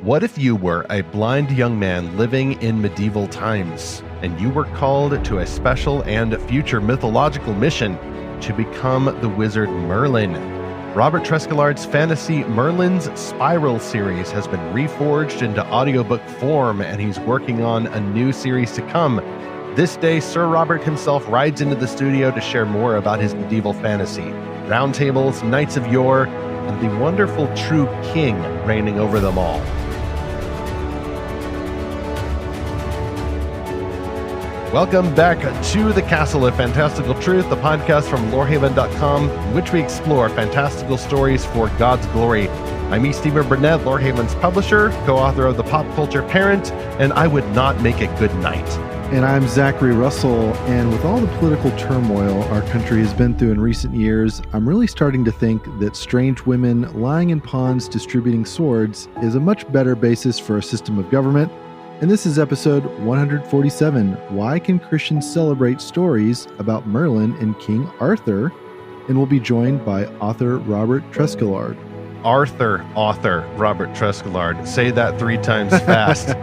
What if you were a blind young man living in medieval times, and you were called to a special and future mythological mission to become the wizard Merlin? Robert Treskillard's fantasy Merlin's Spiral series has been reforged into audiobook form, and he's working on a new series to come. This day, Sir Robert himself rides into the studio to share more about his medieval fantasy, roundtables, knights of yore, and the wonderful true king reigning over them all. Welcome back to the Castle of Fantastical Truth, the podcast from Lorehaven.com, in which we explore fantastical stories for God's glory. I'm Stephen Burnett, Lorehaven's publisher, co-author of The Pop Culture Parent, and I Would Not Make a Good Knight. And I'm Zackary Russell, and with all the political turmoil our country has been through in recent years, I'm really starting to think that strange women lying in ponds distributing swords is a much better basis for a system of government. And this is episode 147, Why Can Christians Celebrate Stories About Merlin and King Arthur? And we'll be joined by author Robert Treskillard. Author Robert Treskillard. Say that 3 times fast.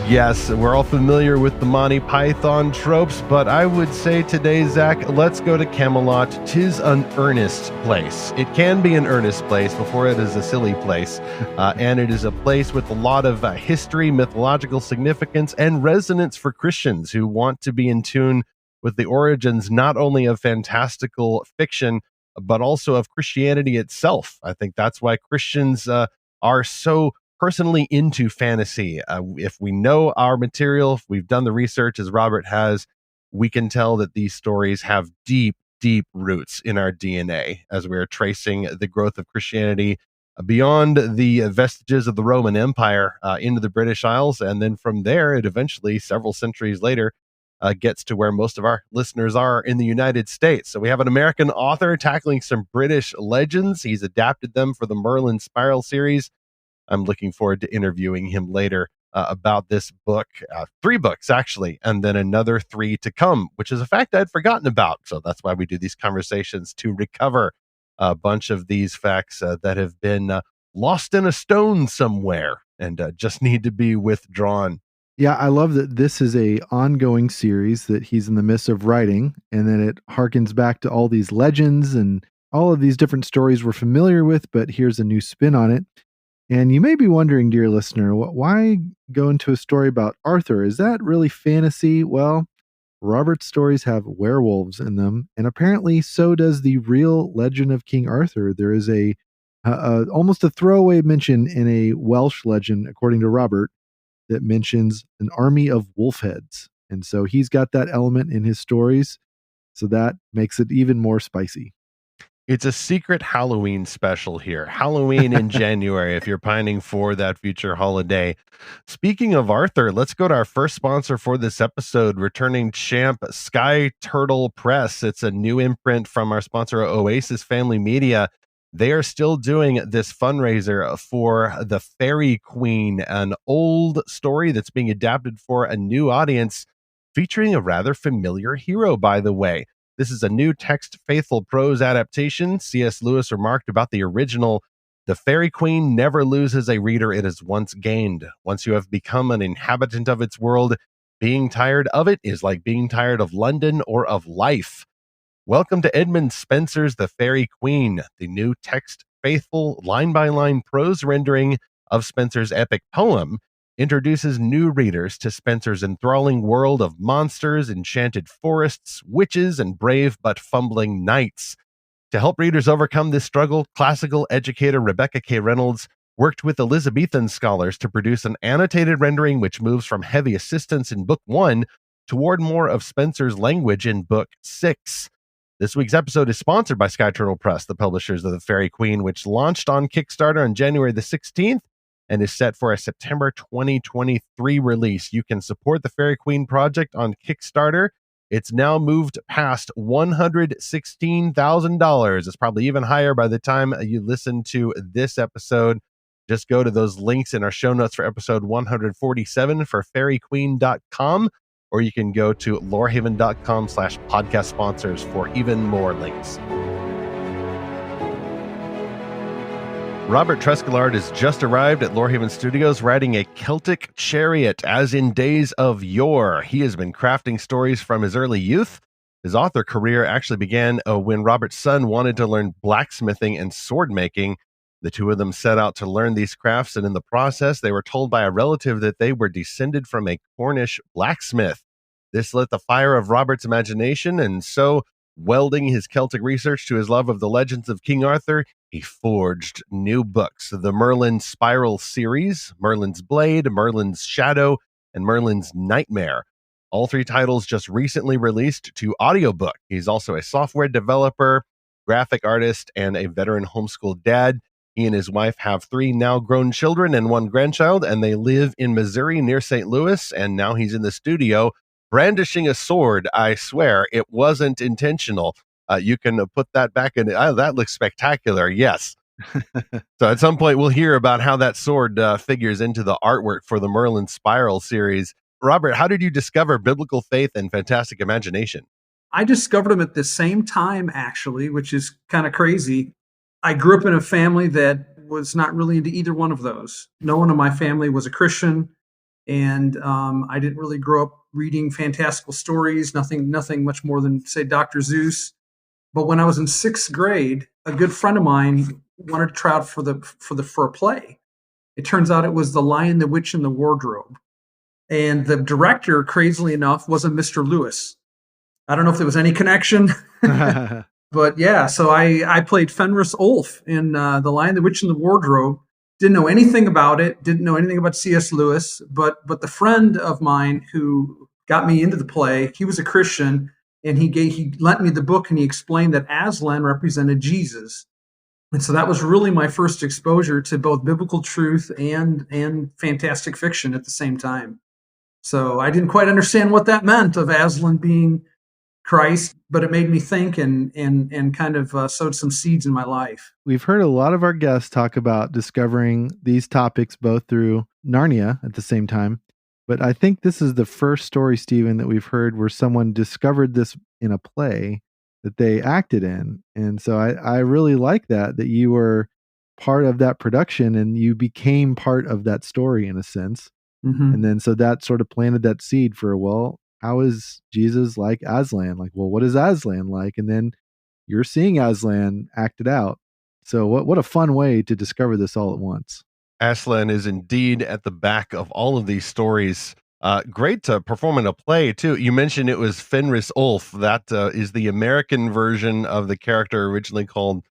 Yes, we're all familiar with the Monty Python tropes, but I would say today, Zach, let's go to Camelot. 'Tis an earnest place. It can be an earnest place before it is a silly place. And it is a place with a lot of history, mythological significance, and resonance for Christians who want to be in tune with the origins not only of fantastical fiction, but also of Christianity itself. I think that's why Christians are so personally into fantasy. If we know our material, if we've done the research as Robert has, we can tell that these stories have deep roots in our DNA as we're tracing the growth of Christianity beyond the vestiges of the Roman Empire into the British Isles. And then from there, it eventually, several centuries later, gets to where most of our listeners are in the United States. So we have an American author tackling some British legends. He's adapted them for the Merlin Spiral series. I'm looking forward to interviewing him later about this book, 3 books actually, and then another 3 to come, which is a fact I'd forgotten about. So that's why we do these conversations, to recover a bunch of these facts that have been lost in a stone somewhere and just need to be withdrawn. Yeah, I love that this is a ongoing series that he's in the midst of writing, and then it harkens back to all these legends and all of these different stories we're familiar with, but here's a new spin on it. And you may be wondering, dear listener, why go into a story about Arthur? Is that really fantasy? Well, Robert's stories have werewolves in them, and apparently so does the real legend of King Arthur. There is almost a throwaway mention in a Welsh legend, according to Robert, that mentions an army of wolf heads. And so he's got that element in his stories, so that makes it even more spicy. It's a secret Halloween special here. Halloween in January, if you're pining for that future holiday. Speaking of Arthur, let's go to our first sponsor for this episode, returning champ Sky Turtle Press. It's a new imprint from our sponsor, Oasis Family Media. They are still doing this fundraiser for The Fairy Queen, an old story that's being adapted for a new audience, featuring a rather familiar hero, by the way. This is a new text-faithful prose adaptation. C.S. Lewis remarked about the original, "The Fairy Queen never loses a reader it has once gained. Once you have become an inhabitant of its world, being tired of it is like being tired of London or of life." Welcome to Edmund Spenser's The Fairy Queen, the new text-faithful, line-by-line prose rendering of Spenser's epic poem, introduces new readers to Spenser's enthralling world of monsters, enchanted forests, witches, and brave but fumbling knights. To help readers overcome this struggle, classical educator Rebecca K. Reynolds worked with Elizabethan scholars to produce an annotated rendering which moves from heavy assistance in Book 1 toward more of Spenser's language in Book 6. This week's episode is sponsored by Sky Turtle Press, the publishers of The Fairy Queen, which launched on Kickstarter on January the 16th. And is set for a September 2023 release. You can support the Fairy Queen project on Kickstarter. It's now moved past $116,000. It's probably even higher by the time you listen to this episode. Just go to those links in our show notes for episode 147 for fairyqueen.com, or you can go to lorehaven.com/podcast sponsors for even more links. Robert Treskillard has just arrived at Lorehaven Studios riding a Celtic chariot as in days of yore. He has been crafting stories from his early youth. His author career actually began when Robert's son wanted to learn blacksmithing and sword making. The two of them set out to learn these crafts, and in the process, they were told by a relative that they were descended from a Cornish blacksmith. This lit the fire of Robert's imagination, and so, welding his Celtic research to his love of the legends of King Arthur, he forged new books: the Merlin Spiral series, Merlin's Blade, Merlin's Shadow, and Merlin's Nightmare. All three titles just recently released to audiobook. He's also a software developer, graphic artist, and a veteran homeschool dad. He and his wife have three now grown children and one grandchild, and they live in Missouri near St. Louis. And now he's in the studio brandishing a sword. I swear it wasn't intentional. You can put that back in. That looks spectacular. Yes. So at some point, we'll hear about how that sword figures into the artwork for the Merlin Spiral series. Robert, how did you discover biblical faith and fantastic imagination? I discovered them at the same time, actually, which is kind of crazy. I grew up in a family that was not really into either one of those. No one in my family was a Christian, and I didn't really grow up reading fantastical stories, nothing much more than, say, Dr. Seuss. But when I was in sixth grade, a good friend of mine wanted to try out for a play. It turns out it was The Lion, the Witch, and the Wardrobe. And the director, crazily enough, was a Mr. Lewis. I don't know if there was any connection, but yeah. So I played Fenris Ulf in The Lion, the Witch, and the Wardrobe. Didn't know anything about it. Didn't know anything about C.S. Lewis. But the friend of mine who got me into the play, he was a Christian, and he lent me the book, and he explained that Aslan represented Jesus. And so that was really my first exposure to both biblical truth and fantastic fiction at the same time. So I didn't quite understand what that meant of Aslan being Christ, but it made me think and kind of sowed some seeds in my life. We've heard a lot of our guests talk about discovering these topics both through Narnia at the same time. But I think this is the first story, Stephen, that we've heard where someone discovered this in a play that they acted in. And so I really like that you were part of that production and you became part of that story in a sense. Mm-hmm. And then so that sort of planted that seed for, well, how is Jesus like Aslan? Like, well, what is Aslan like? And then you're seeing Aslan acted out. So what a fun way to discover this all at once. Aslan is indeed at the back of all of these stories. Great to perform in a play, too. You mentioned it was Fenris Ulf. That is the American version of the character originally called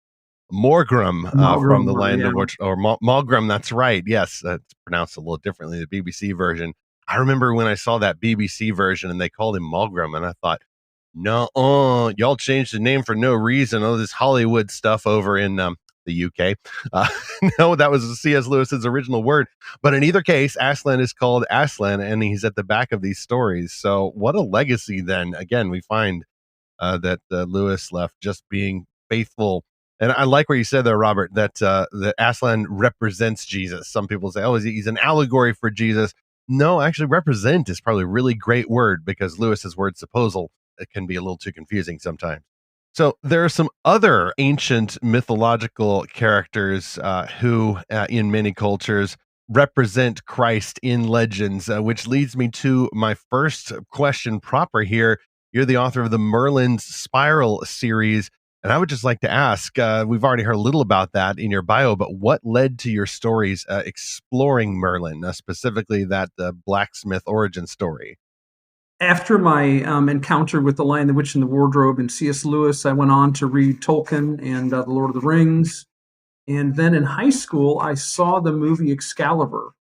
Morgrim from the Land of Witch, or Malgrim. That's right. Yes, it's pronounced a little differently, the BBC version. I remember when I saw that BBC version and they called him Malgrim, and I thought, no, y'all changed the name for no reason. Oh, this Hollywood stuff over in the UK. No, that was C.S. Lewis's original word. But in either case, Aslan is called Aslan, and he's at the back of these stories. So what a legacy then. Again, we find that Lewis left, just being faithful. And I like where you said there, Robert, that Aslan represents Jesus. Some people say, oh, he's an allegory for Jesus. No, actually, represent is probably a really great word, because Lewis's word supposal, it can be a little too confusing sometimes. So there are some other ancient mythological characters who, in many cultures, represent Christ in legends, which leads me to my first question proper here. You're the author of the Merlin's Spiral series, and I would just like to ask, we've already heard a little about that in your bio, but what led to your stories exploring Merlin, specifically that blacksmith origin story? After my encounter with The Lion, the Witch, and the Wardrobe and C.S. Lewis, I went on to read Tolkien and The Lord of the Rings. And then in high school, I saw the movie Excalibur.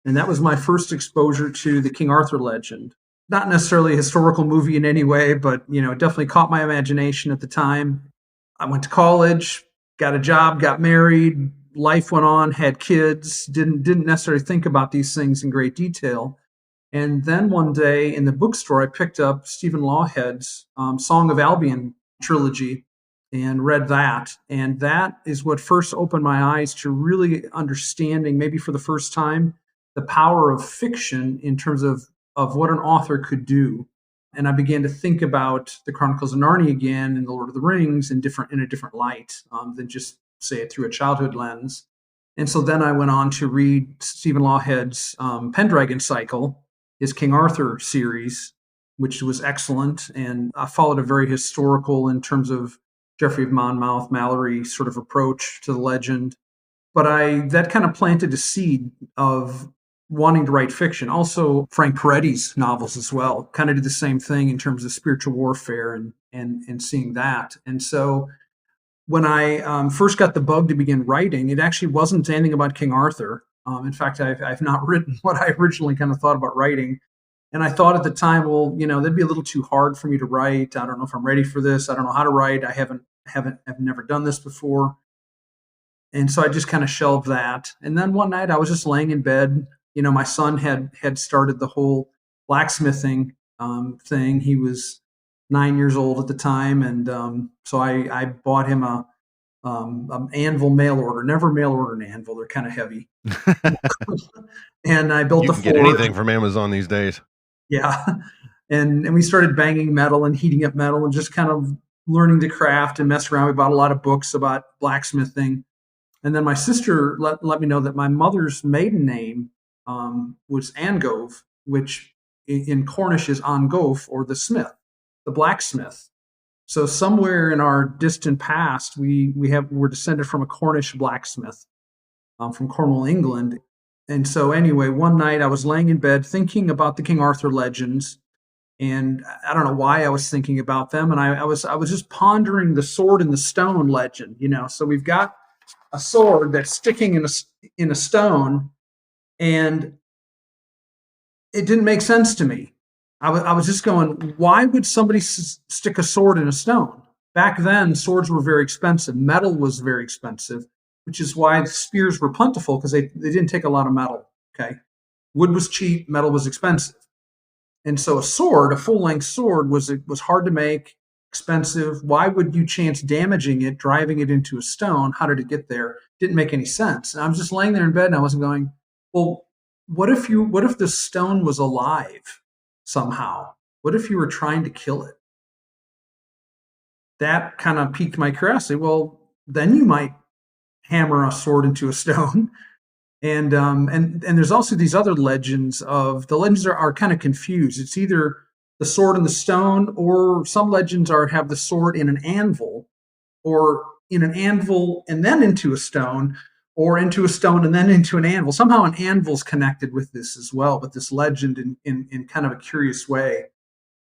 And that was my first exposure to the King Arthur legend. Not necessarily a historical movie in any way, but it definitely caught my imagination at the time. I went to college, got a job, got married, life went on, had kids, didn't necessarily think about these things in great detail. And then one day in the bookstore, I picked up Stephen Lawhead's Song of Albion trilogy and read that. And that is what first opened my eyes to really understanding, maybe for the first time, the power of fiction in terms of what an author could do. And I began to think about the Chronicles of Narnia again and the Lord of the Rings in a different light than just say it through a childhood lens. And so then I went on to read Stephen Lawhead's Pendragon Cycle, his King Arthur series, which was excellent. And I followed a very historical, in terms of Geoffrey of Monmouth, Mallory sort of approach to the legend. But that kind of planted a seed of wanting to write fiction. Also, Frank Peretti's novels as well kind of did the same thing in terms of spiritual warfare and seeing that. And so when I first got the bug to begin writing, it actually wasn't anything about King Arthur. In fact, I've not written what I originally kind of thought about writing. And I thought at the time, well, that'd be a little too hard for me to write. I don't know if I'm ready for this. I don't know how to write. I've never done this before. And so I just kind of shelved that. And then one night I was just laying in bed. My son had started the whole blacksmithing thing. He was 9 years old at the time, and so I bought him a anvil mail order. Never mail order an anvil; they're kind of heavy. And I built you a can get anything from Amazon these days. Yeah, and we started banging metal and heating up metal and just kind of learning to craft and mess around. We bought a lot of books about blacksmithing, and then my sister let me know that my mother's maiden name was Angove, which in Cornish is Angof, or the smith, the blacksmith. So somewhere in our distant past, we're descended from a Cornish blacksmith from Cornwall, England. And so anyway, one night I was laying in bed thinking about the King Arthur legends, and I don't know why I was thinking about them. And I was just pondering the sword and the stone legend. So we've got a sword that's sticking in a stone, and it didn't make sense to me. I was just going, why would somebody stick a sword in a stone? Back then, swords were very expensive. Metal was very expensive, which is why spears were plentiful, because they didn't take a lot of metal. Okay, wood was cheap, metal was expensive, and so a sword, a full-length sword, was hard to make, expensive. Why would you chance damaging it, driving it into a stone? How did it get there? Didn't make any sense. And I was just laying there in bed, and I wasn't going, well, what if the stone was alive somehow? What if you were trying to kill it? That kind of piqued my curiosity. Well, then you might hammer a sword into a stone. And there's also these other legends. The legends are kind of confused. It's either the sword and the stone, or some legends have the sword in an anvil, or in an anvil and then into a stone, or into a stone and then into an anvil. Somehow an anvil's connected with this as well, but this legend in kind of a curious way.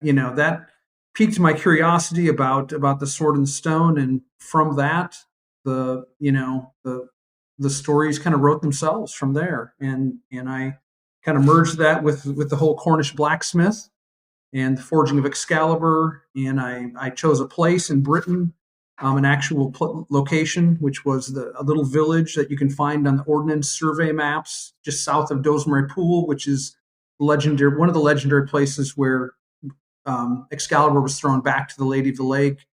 That piqued my curiosity about the sword and the stone, and from that, the stories kind of wrote themselves from there. And I kind of merged that with the whole Cornish blacksmith and the forging of Excalibur. And I chose a place in Britain, an actual location, which was a little village that you can find on the Ordnance Survey maps, just south of Dozemary Pool, which is one of the legendary places where Excalibur was thrown back to the Lady of the Lake.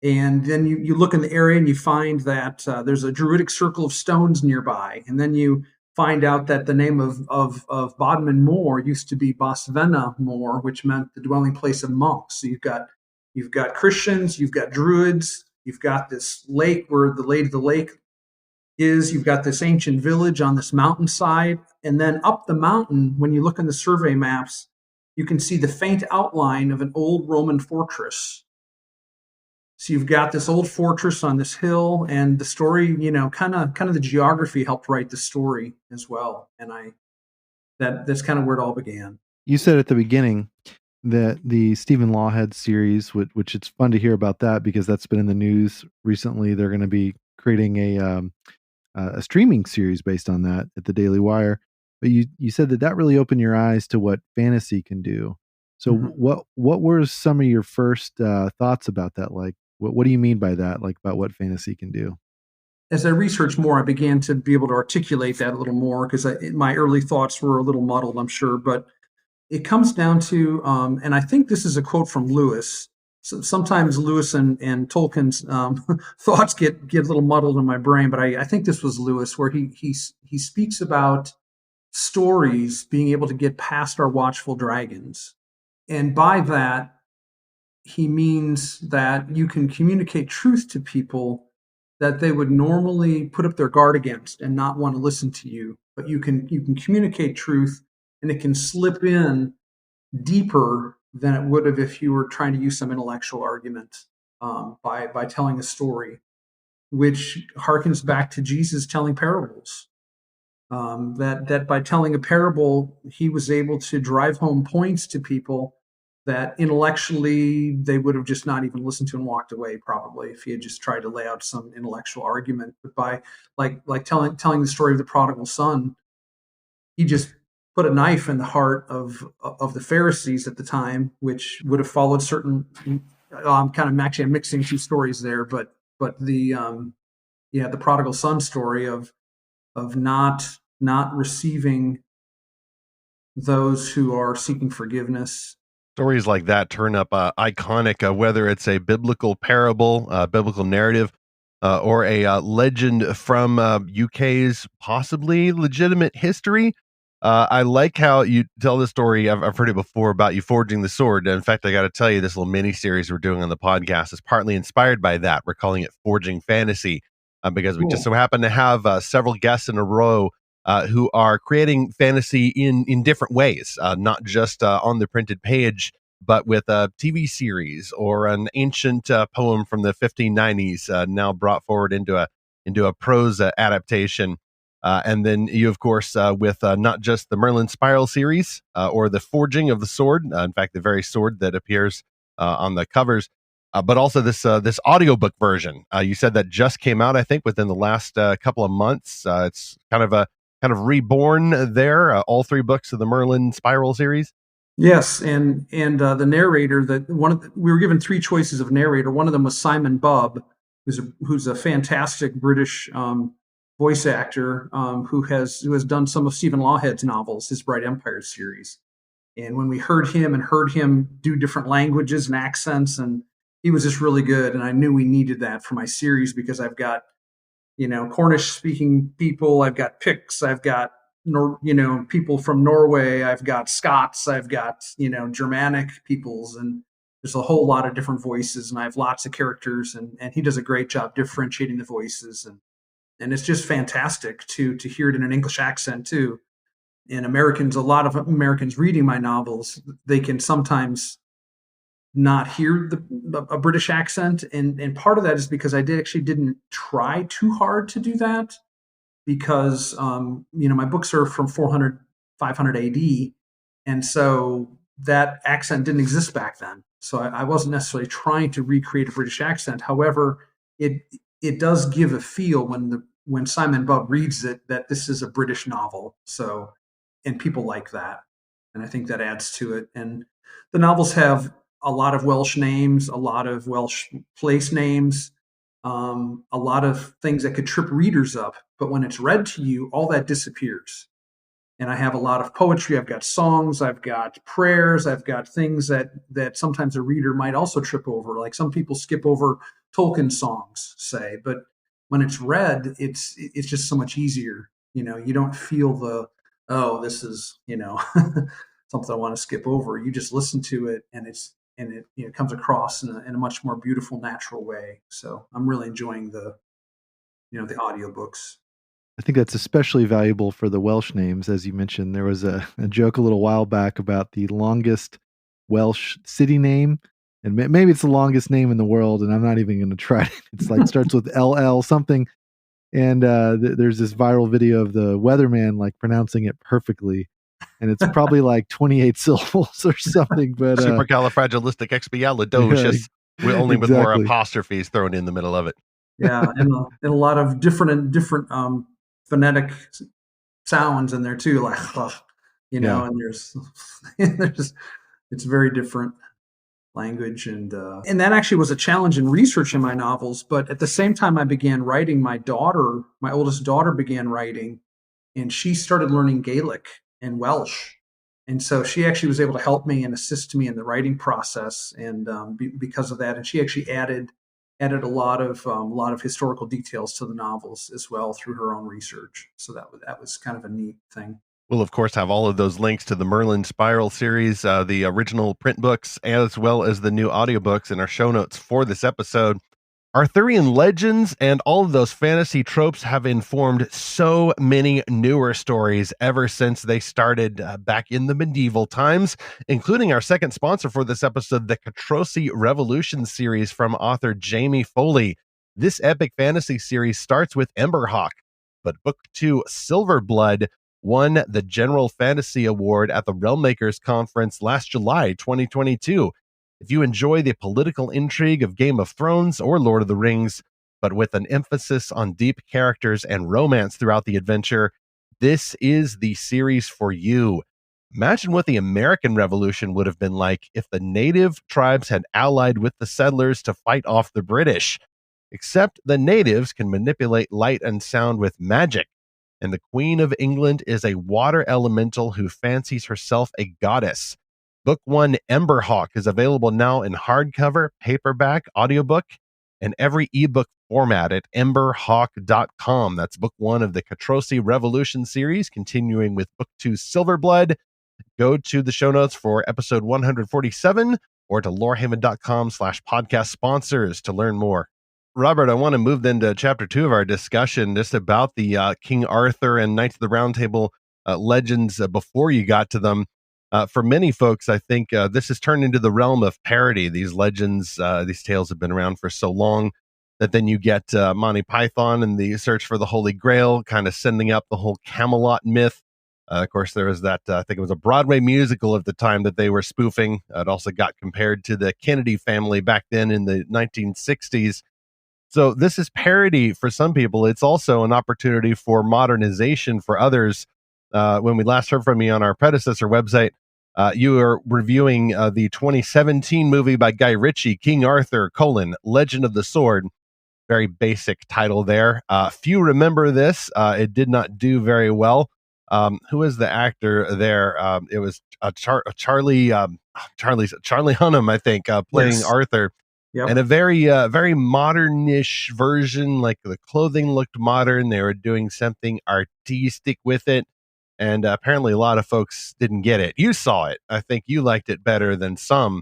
And then you look in the area and you find that there's a druidic circle of stones nearby. And then you find out that the name of Bodmin Moor used to be Bosvenna Moor, which meant the dwelling place of monks. So you've got Christians, you've got druids, you've got this lake where the Lady of the Lake is, you've got this ancient village on this mountainside. And then up the mountain, when you look in the survey maps, you can see the faint outline of an old Roman fortress. So you've got this old fortress on this hill, and the story, kind of the geography helped write the story as well. And that's kind of where it all began. You said at the beginning that the Stephen Lawhead series, which it's fun to hear about that because that's been in the news recently. They're going to be creating a streaming series based on that at the Daily Wire. But you said that really opened your eyes to what fantasy can do. So what were some of your first thoughts about that? Like, what do you mean by that? Like, about what fantasy can do? As I researched more, I began to be able to articulate that a little more, because my early thoughts were a little muddled, I'm sure. But it comes down to, and I think this is a quote from Lewis. So sometimes Lewis and Tolkien's thoughts get a little muddled in my brain, but I think this was Lewis, where he speaks about stories being able to get past our watchful dragons. And by that, he means that you can communicate truth to people that they would normally put up their guard against and not want to listen to you. But you can communicate truth, and it can slip in deeper than it would have if you were trying to use some intellectual argument by telling a story, which harkens back to Jesus telling parables. That by telling a parable, he was able to drive home points to people that intellectually they would have just not even listened to and walked away, probably, if he had just tried to lay out some intellectual argument. But by like telling the story of the prodigal son, he just put a knife in the heart of the Pharisees at the time, which would have followed certain. I'm mixing two stories there, but the the prodigal son story of not receiving those who are seeking forgiveness. Stories like that turn up iconic, whether it's a biblical parable, biblical narrative, or a legend from UK's possibly legitimate history. I like how you tell the story. I've heard it before about you forging the sword. In fact, I got to tell you, this little mini series we're doing on the podcast is partly inspired by that. We're calling it Forging Fantasy because we just so happen to have several guests in a row who are creating fantasy in different ways, not just on the printed page, but with a TV series or an ancient poem from the 1590s now brought forward into a prose adaptation. And then you, of course, with not just the Merlin Spiral series or the Forging of the Sword, in fact, the very sword that appears on the covers, but also this audiobook version. You said that just came out, I think, within the last couple of months. It's kind of reborn there. All three books of the Merlin Spiral series. Yes, and the narrator, we were given three choices of narrator. One of them was Simon Bubb, who's a fantastic British voice actor who has done some of Stephen Lawhead's novels, his Bright Empire series. And when we heard him do different languages and accents, and he was just really good. And I knew we needed that for my series because I've got, Cornish speaking people, I've got Picts, I've got, people from Norway, I've got Scots, I've got, Germanic peoples, and there's a whole lot of different voices, and I have lots of characters, and he does a great job differentiating the voices, and it's just fantastic to hear it in an English accent too. And a lot of Americans reading my novels, they can sometimes not hear a British accent, and part of that is because I didn't try too hard to do that, because my books are from 400 500 AD, and so that accent didn't exist back then. So I wasn't necessarily trying to recreate a British accent. However, it does give a feel when Simon Bubb reads it that this is a British novel. So, and people like that, and I think that adds to it. And the novels have a lot of Welsh names, a lot of Welsh place names, a lot of things that could trip readers up. But when it's read to you, all that disappears. And I have a lot of poetry. I've got songs. I've got prayers. I've got things that sometimes a reader might also trip over. Like some people skip over Tolkien songs, say. But when it's read, it's just so much easier. You don't feel this is something I want to skip over. You just listen to it, and it comes across in a much more beautiful, natural way. So I'm really enjoying the audiobooks. I think that's especially valuable for the Welsh names. As you mentioned, there was a joke a little while back about the longest Welsh city name, and maybe it's the longest name in the world, and I'm not even going to try it. It's like starts with LL something, and there's this viral video of the weatherman like pronouncing it perfectly, and it's probably like 28 syllables or something. But supercalifragilisticexpialidocious, with more apostrophes thrown in the middle of it. Yeah, and a lot of different phonetic sounds in there too, like and there's it's very different language, and that actually was a challenge in researching my novels. But at the same time I began writing, my oldest daughter began writing, and she started learning Gaelic and Welsh, and so she actually was able to help me and assist me in the writing process, and because of that, and she actually added a lot of historical details to the novels as well through her own research. So that was kind of a neat thing. We'll, of course, have all of those links to the Merlin Spiral series, the original print books, as well as the new audiobooks in our show notes for this episode. Arthurian legends and all of those fantasy tropes have informed so many newer stories ever since they started back in the medieval times, including our second sponsor for this episode, the Catrosi Revolution series from author Jamie Foley. This epic fantasy series starts with Emberhawk, but Book 2, Silverblood, won the General Fantasy Award at the Realmmakers Conference last July 2022. If you enjoy the political intrigue of Game of Thrones or Lord of the Rings, but with an emphasis on deep characters and romance throughout the adventure, this is the series for you. Imagine what the American Revolution would have been like if the native tribes had allied with the settlers to fight off the British. Except the natives can manipulate light and sound with magic, and the Queen of England is a water elemental who fancies herself a goddess. Book 1, Emberhawk, is available now in hardcover, paperback, audiobook, and every ebook format at emberhawk.com. That's Book 1 of the Catrosi Revolution series, continuing with Book 2, Silverblood. Go to the show notes for episode 147 or to lorehaven.com/podcast sponsors to learn more. Robert, I want to move then to chapter 2 of our discussion, just about the King Arthur and Knights of the Round Table legends before you got to them. For many folks, I think this has turned into the realm of parody. These legends, these tales have been around for so long that then you get Monty Python and the Search for the Holy Grail kind of sending up the whole Camelot myth. Of course, there was that, I think it was a Broadway musical at the time that they were spoofing. It also got compared to the Kennedy family back then in the 1960s. So this is parody for some people. It's also an opportunity for modernization for others. When we last heard from you on our predecessor website, you are reviewing the 2017 movie by Guy Ritchie, King Arthur, Legend of the Sword. Very basic title there. Few remember this. It did not do very well. Who is the actor there? It was Charlie Hunnam, I think, playing Yes. Arthur. Yep. And a very modernish version. Like the clothing looked modern. They were doing something artistic with it. And apparently a lot of folks didn't get it. You saw it. I think you liked it better than some,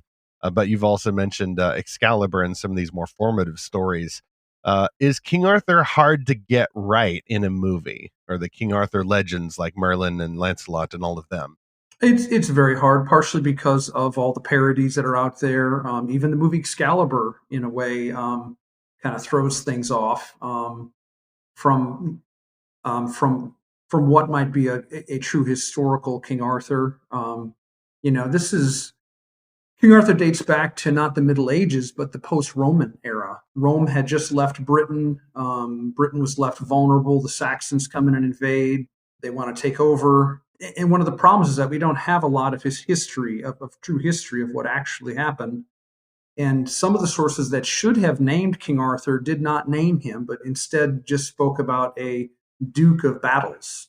but you've also mentioned Excalibur and some of these more formative stories. Is King Arthur hard to get right in a movie, or the King Arthur legends like Merlin and Lancelot and all of them? It's very hard, partially because of all the parodies that are out there. Even the movie Excalibur, in a way, kind of throws things off from what might be a true historical King Arthur. This is King Arthur dates back to not the Middle Ages, but the post-Roman era. Rome had just left Britain. Britain was left vulnerable. The Saxons come in and invade. They want to take over. And one of the problems is that we don't have a lot of his history, of true history of what actually happened. And some of the sources that should have named King Arthur did not name him, but instead just spoke about a Duke of Battles,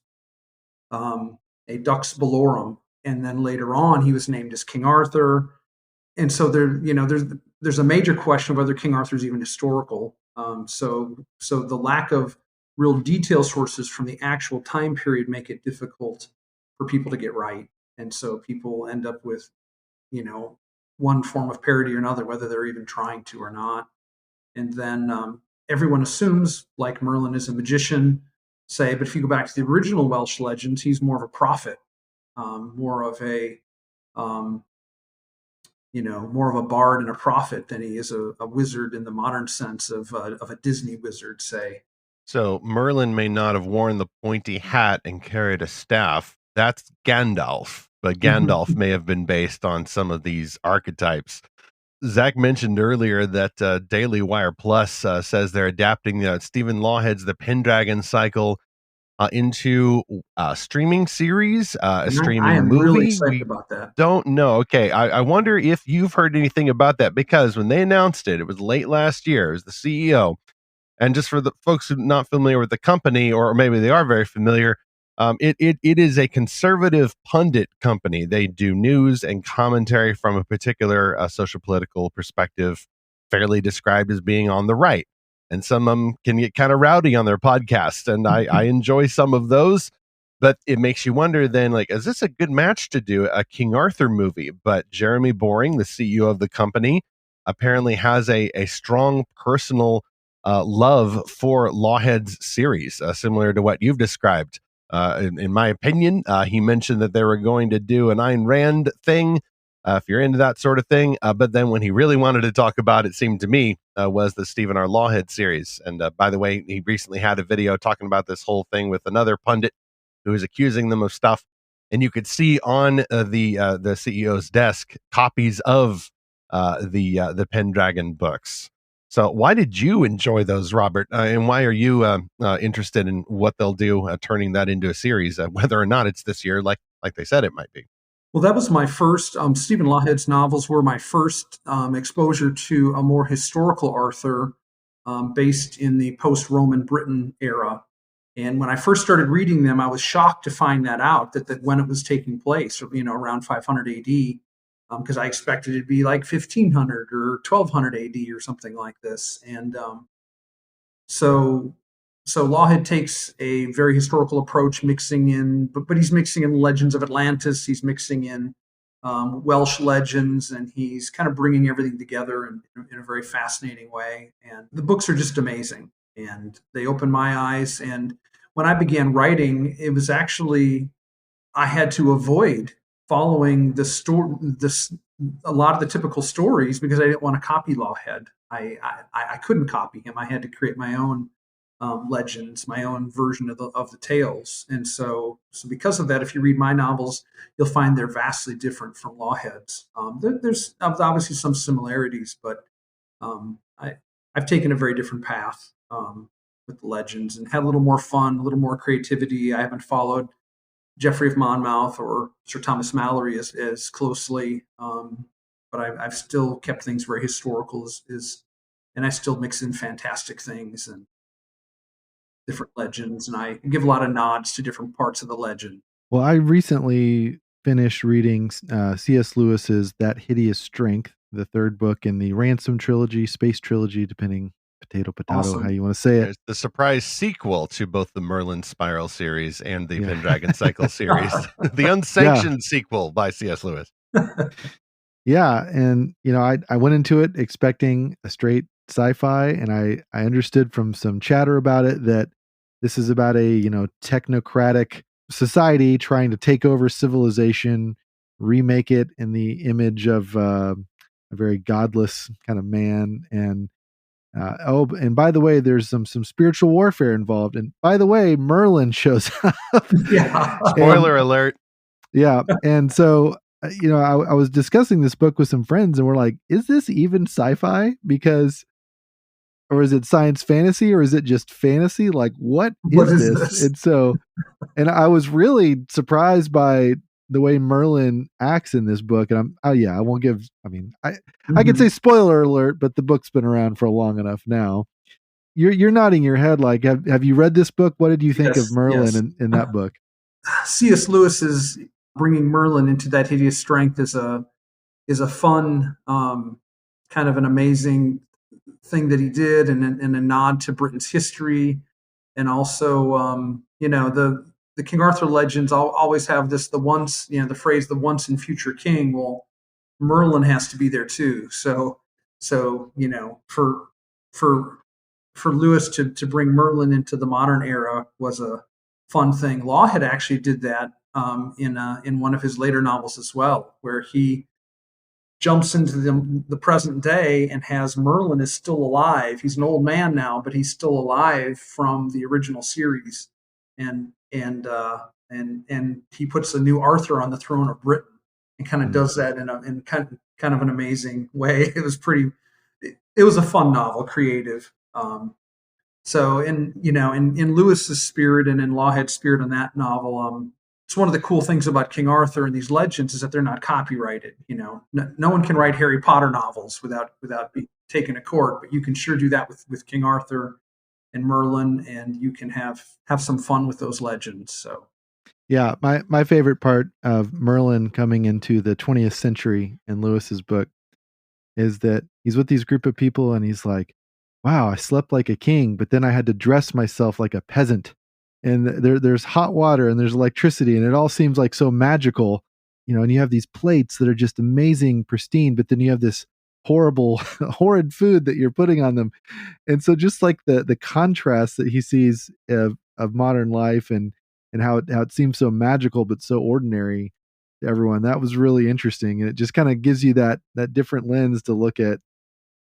a Dux Bellorum. And then later on, he was named as King Arthur. And so there's a major question of whether King Arthur is even historical. So the lack of real detail sources from the actual time period make it difficult for people to get right. And so people end up with, one form of parody or another, whether they're even trying to or not. And then everyone assumes, like Merlin is a magician, say, but if you go back to the original Welsh legends, he's more of a prophet, more of a bard and a prophet than he is a wizard in the modern sense of a Disney wizard, say. So Merlin may not have worn the pointy hat and carried a staff. That's Gandalf, but Gandalf may have been based on some of these archetypes. Zach mentioned earlier that Daily Wire Plus says they're adapting Stephen Lawhead's The Pendragon Cycle into a streaming series, a streaming I am movie. really excited about that. Don't know. Okay, I wonder if you've heard anything about that, because when they announced it, it was late last year. It was the CEO. And just for the folks who are not familiar with the company, or maybe they are very familiar, it is a conservative pundit company. They do news and commentary from a particular social political perspective, fairly described as being on the right. And some of them can get kind of rowdy on their podcast, and I enjoy some of those. But it makes you wonder then, like, is this a good match to do a King Arthur movie? But Jeremy Boring, the CEO of the company, apparently has a strong personal love for Lawhead's series, similar to what you've described. In my opinion, he mentioned that they were going to do an Ayn Rand thing, if you're into that sort of thing. But then when he really wanted to talk about it, seemed to me, was the Stephen R. Lawhead series. And by the way, he recently had a video talking about this whole thing with another pundit who was accusing them of stuff. And you could see on the CEO's desk copies of the Pendragon books. So why did you enjoy those, Robert? And why are you interested in what they'll do, turning that into a series, whether or not it's this year, like they said it might be? Well, that was my first, Stephen Lawhead's novels were my first exposure to a more historical Arthur based in the post-Roman Britain era. And when I first started reading them, I was shocked to find that out, that when it was taking place, around 500 AD, because I expected it to be like 1500 or 1200 AD or something like this. And so Lawhead takes a very historical approach, mixing in, but he's mixing in legends of Atlantis. He's mixing in Welsh legends, and he's kind of bringing everything together in a very fascinating way. And the books are just amazing, and they opened my eyes. And when I began writing, it was actually, I had to avoid following a lot of the typical stories because I didn't want to copy Lawhead. I couldn't copy him. I had to create my own legends, my own version of the tales. And so because of that, if you read my novels, you'll find they're vastly different from Lawhead's. There's obviously some similarities, but I've taken a very different path with the legends and had a little more fun, a little more creativity. I haven't followed Geoffrey of Monmouth or Sir Thomas Malory as closely, but I've still kept things very historical, and I still mix in fantastic things and different legends, and I give a lot of nods to different parts of the legend. Well, I recently finished reading C.S. Lewis's That Hideous Strength, the third book in the Ransom trilogy, Space trilogy, depending potato, Awesome. how you want to say it. There's the surprise sequel to both the Merlin Spiral series and the Pendragon Cycle series, the unsanctioned sequel by C.S. Lewis. Yeah, and I went into it expecting a straight sci-fi, and I understood from some chatter about it that this is about a technocratic society trying to take over civilization, remake it in the image of a very godless kind of man. And and by the way, there's some spiritual warfare involved. And by the way, Merlin shows up. Yeah. Spoiler alert. Yeah, and so I was discussing this book with some friends, and we're like, is this even sci-fi? Or is it science fantasy, or is it just fantasy? Like, what is this? And so, and I was really surprised by the way Merlin acts in this book. And I won't give, I could say spoiler alert, but the book's been around for long enough now. You're nodding your head like, have you read this book? What did you think of Merlin in that book? C.S. Lewis is bringing Merlin into That Hideous Strength is a fun, kind of an amazing thing that he did, and a nod to Britain's history. And also, the King Arthur legends always have the phrase, the once and future king. Well, Merlin has to be there too. So, for Lewis to bring Merlin into the modern era was a fun thing. Lawhead actually did that in one of his later novels as well, where he jumps into the present day and has Merlin is still alive. He's an old man now, but he's still alive from the original series, and he puts a new Arthur on the throne of Britain, and kind of does that in kind of an amazing way. It was a fun novel, creative. So in Lewis's spirit and in Lawhead's spirit in that novel, it's one of the cool things about King Arthur and these legends is that they're not copyrighted. No one can write Harry Potter novels without being taken to court, but you can sure do that with King Arthur and Merlin, and you can have some fun with those legends. So, yeah, my favorite part of Merlin coming into the 20th century in Lewis's book is that he's with these group of people, and he's like, "Wow, I slept like a king, but then I had to dress myself like a peasant." And there's hot water and there's electricity, and it all seems like so magical, and you have these plates that are just amazing, pristine, but then you have this horrible, horrid food that you're putting on them. And so just like the contrast that he sees of modern life and how it seems so magical but so ordinary to everyone, that was really interesting. And it just kind of gives you that different lens to look at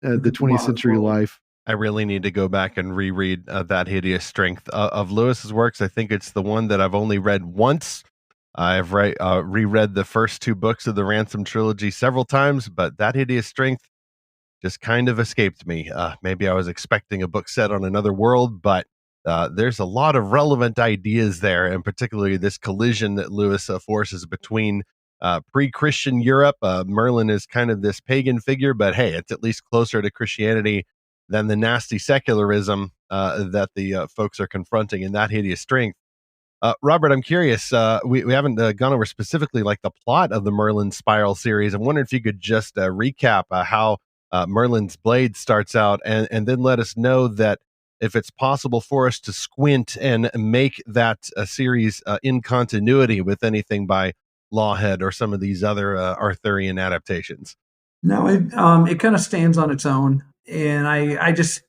the 20th century life. I really need to go back and reread That Hideous Strength of Lewis's works. I think it's the one that I've only read once. I've reread the first two books of the Ransom trilogy several times, but That Hideous Strength just kind of escaped me. Maybe I was expecting a book set on another world, but there's a lot of relevant ideas there, and particularly this collision that Lewis forces between pre-Christian Europe. Merlin is kind of this pagan figure, but hey, it's at least closer to Christianity than the nasty secularism that the folks are confronting in That Hideous Strength. Robert, I'm curious. We haven't gone over specifically like the plot of the Merlin Spiral series. I'm wondering if you could just recap how Merlin's Blade starts out, and then let us know that if it's possible for us to squint and make that series in continuity with anything by Lawhead or some of these other Arthurian adaptations. No, it kind of stands on its own, and I just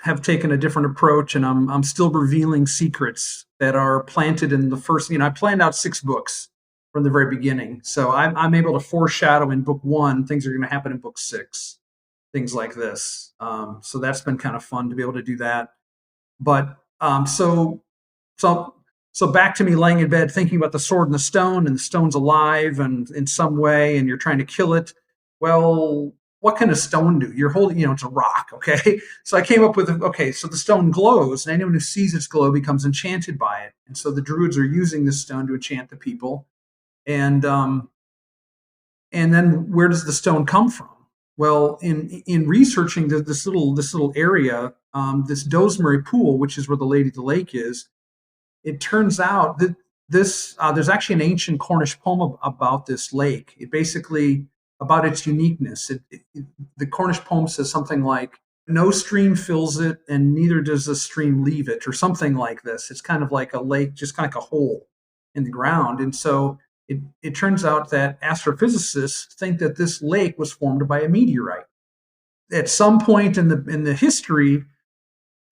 have taken a different approach, and I'm still revealing secrets that are planted in the first. I planned out 6 books from the very beginning, so I'm able to foreshadow in book 1 things are going to happen in book 6, things like this. So that's been kind of fun to be able to do that. But so back to me laying in bed thinking about the sword and the stone's alive and in some way, and you're trying to kill it. Well, what can a stone do? You're holding, it's a rock, okay? So I came up with, so the stone glows, and anyone who sees its glow becomes enchanted by it. And so the druids are using this stone to enchant the people. And then where does the stone come from? Well, in researching this little area, this Dosemary Pool, which is where the Lady of the Lake is, it turns out that there's actually an ancient Cornish poem about this lake. It basically about its uniqueness. The Cornish poem says something like, "No stream fills it, and neither does the stream leave it," or something like this. It's kind of like a lake, just kind of like a hole in the ground. And so it turns out that astrophysicists think that this lake was formed by a meteorite. At some point in the history,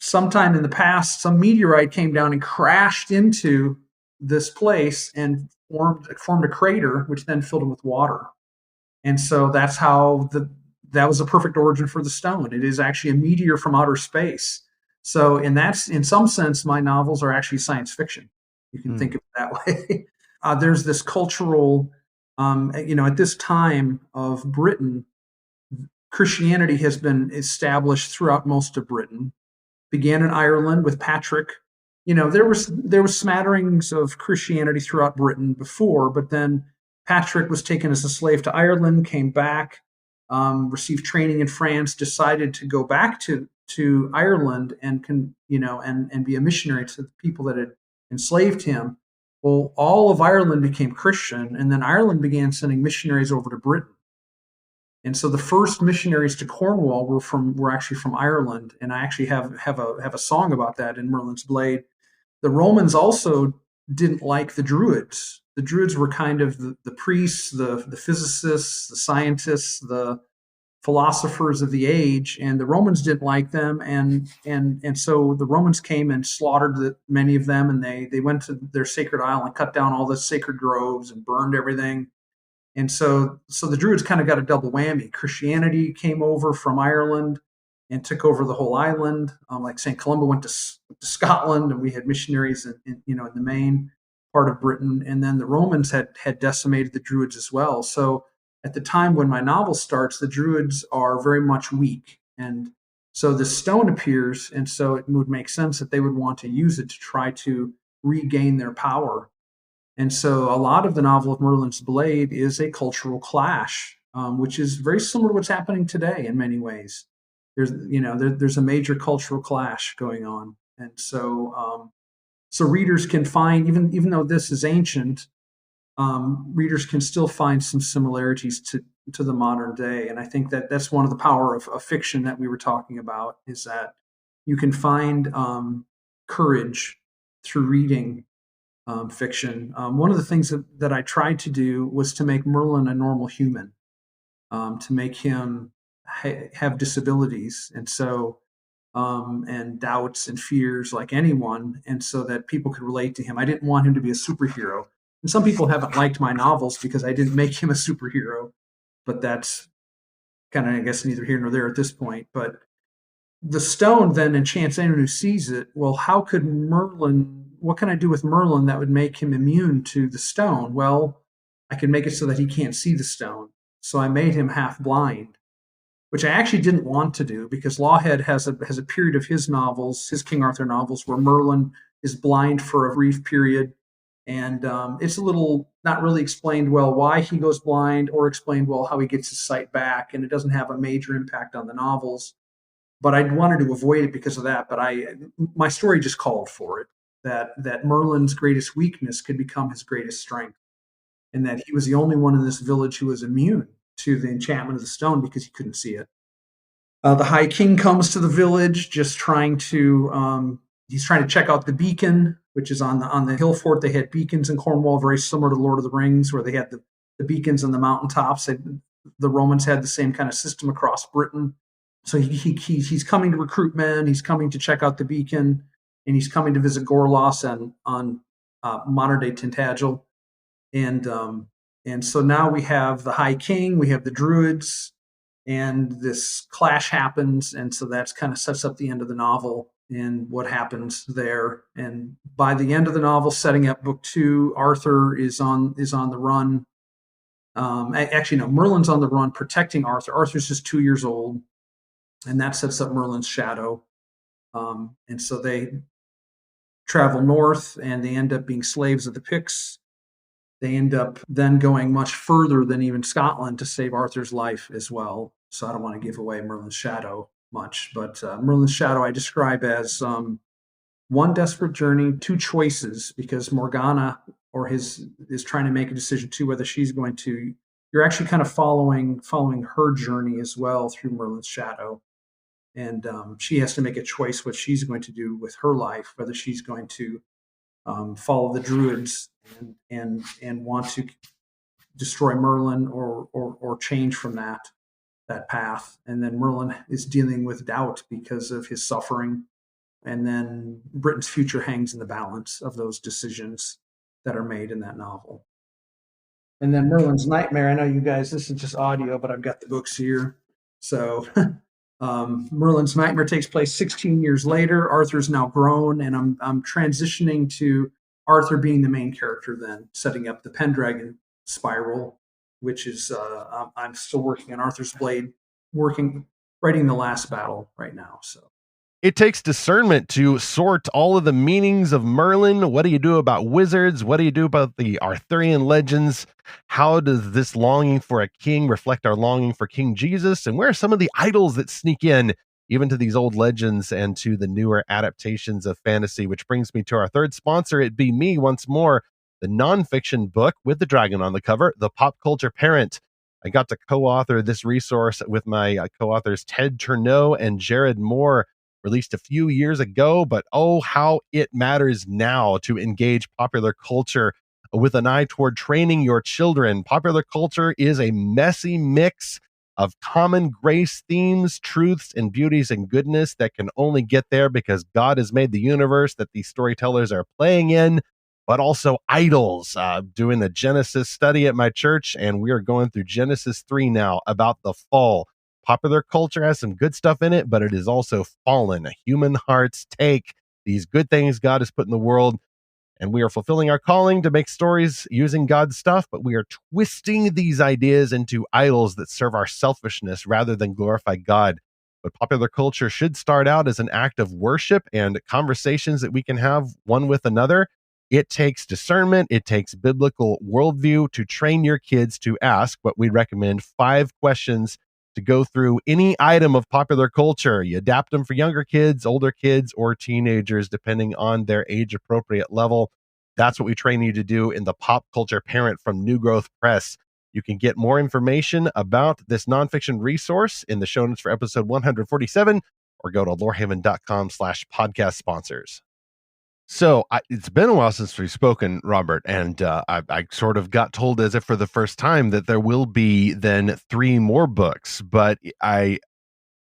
sometime in the past, some meteorite came down and crashed into this place and formed a crater, which then filled it with water. And so that's how that was a perfect origin for the stone. It is actually a meteor from outer space. So in some sense, my novels are actually science fiction. You can think of it that way. There's this cultural, at this time of Britain, Christianity has been established throughout most of Britain. Began in Ireland with Patrick. There was smatterings of Christianity throughout Britain before, but then Patrick was taken as a slave to Ireland, came back, received training in France, decided to go back to Ireland and be a missionary to the people that had enslaved him. Well, all of Ireland became Christian, and then Ireland began sending missionaries over to Britain. And so the first missionaries to Cornwall were actually from Ireland, and I actually have a song about that in Merlin's Blade. The Romans also didn't like the Druids. The Druids were kind of the priests, the physicists, the scientists, the philosophers of the age, and the Romans didn't like them, and so the Romans came and slaughtered many of them, and they went to their sacred isle and cut down all the sacred groves and burned everything. And so the Druids kind of got a double whammy. Christianity came over from Ireland and took over the whole island. Like St. Columba went to Scotland, and we had missionaries in the main part of Britain. And then the Romans had decimated the Druids as well. So at the time when my novel starts, the Druids are very much weak. And so the stone appears, and so it would make sense that they would want to use it to try to regain their power. And so a lot of the novel of Merlin's Blade is a cultural clash, which is very similar to what's happening today in many ways. There's a major cultural clash going on. And so readers can find, even though this is ancient, readers can still find some similarities to the modern day. And I think that's one of the power of fiction that we were talking about, is that you can find courage through reading fiction. One of the things that I tried to do was to make Merlin a normal human, to make him have disabilities, and so and doubts and fears like anyone, and so that people could relate to him. I didn't want him to be a superhero. And some people haven't liked my novels because I didn't make him a superhero, but that's kind of, I guess, neither here nor there at this point. But the stone then enchants anyone who sees it. Well, how could Merlin, what can I do with Merlin that would make him immune to the stone? Well, I can make it so that he can't see the stone. So I made him half blind, which I actually didn't want to do because Lorehaven has a period of his novels, his King Arthur novels, where Merlin is blind for a brief period. And it's a little not really explained well why he goes blind or explained well how he gets his sight back. And it doesn't have a major impact on the novels. But I wanted to avoid it because of that. But my story just called for it, that Merlin's greatest weakness could become his greatest strength, and that he was the only one in this village who was immune to the enchantment of the stone because he couldn't see it. The High King comes to the village, just trying to he's trying to check out the beacon, which is on the hill fort. They had beacons in Cornwall, very similar to Lord of the Rings, where they had the beacons on the mountaintops. The Romans had the same kind of system across Britain. So he's coming to recruit men. He's coming to check out the beacon, and he's coming to visit Gorlos on modern day Tintagel. And so now we have the High King, we have the Druids, and this clash happens, and so that's kind of sets up the end of the novel and what happens there. And by the end of the novel, setting up book 2, Arthur is on the run. Actually, no, Merlin's on the run protecting Arthur. Arthur's just 2 years old, and that sets up Merlin's shadow. And so they travel north, and they end up being slaves of the Picts. They end up then going much further than even Scotland to save Arthur's life as well. So I don't want to give away Merlin's shadow much, but Merlin's shadow I describe as one desperate journey, 2 choices, because Morgana is trying to make a decision too whether she's going to. You're actually kind of following her journey as well through Merlin's shadow, and she has to make a choice what she's going to do with her life, whether she's going to follow the Druids and want to destroy Merlin or change from that path. And then Merlin is dealing with doubt because of his suffering. And then Britain's future hangs in the balance of those decisions that are made in that novel. And then Merlin's Nightmare. I know you guys, this is just audio, but I've got the books here. So Merlin's Nightmare takes place 16 years later. Arthur's now grown, and I'm transitioning to Arthur being the main character then, setting up the Pendragon spiral, which is I'm still working on Arthur's Blade, writing the last battle right now. So it takes discernment to sort all of the meanings of Merlin. What do you do about wizards? What do you do about the Arthurian legends? How does this longing for a king reflect our longing for King Jesus? And where are some of the idols that sneak in even to these old legends and to the newer adaptations of fantasy? Which brings me to our third sponsor. It'd be me once more, the nonfiction book with the dragon on the cover, The Pop Culture Parent. I got to co-author this resource with my co-authors Ted Turneau and Jared Moore, released a few years ago, but oh, how it matters now to engage popular culture with an eye toward training your children. Popular culture is a messy mix of common grace themes, truths, and beauties and goodness that can only get there because God has made the universe that these storytellers are playing in, but also idols. Doing a Genesis study at my church, and we are going through Genesis 3 now about the fall. Popular culture has some good stuff in it, but it is also fallen. Human hearts take these good things God has put in the world, and we are fulfilling our calling to make stories using God's stuff, but we are twisting these ideas into idols that serve our selfishness rather than glorify God. But popular culture should start out as an act of worship and conversations that we can have one with another. It takes discernment. It takes biblical worldview to train your kids to ask what we recommend 5 questions to go through any item of popular culture. You adapt them for younger kids, older kids, or teenagers, depending on their age appropriate level. That's what we train you to do in the Pop Culture Parent from New Growth Press. You can get more information about this nonfiction resource in the show notes for episode 147, or go to lorehaven.com/podcast sponsors. So it's been a while since we've spoken, Robert, and I sort of got told as if for the first time that there will be then 3 more books, but I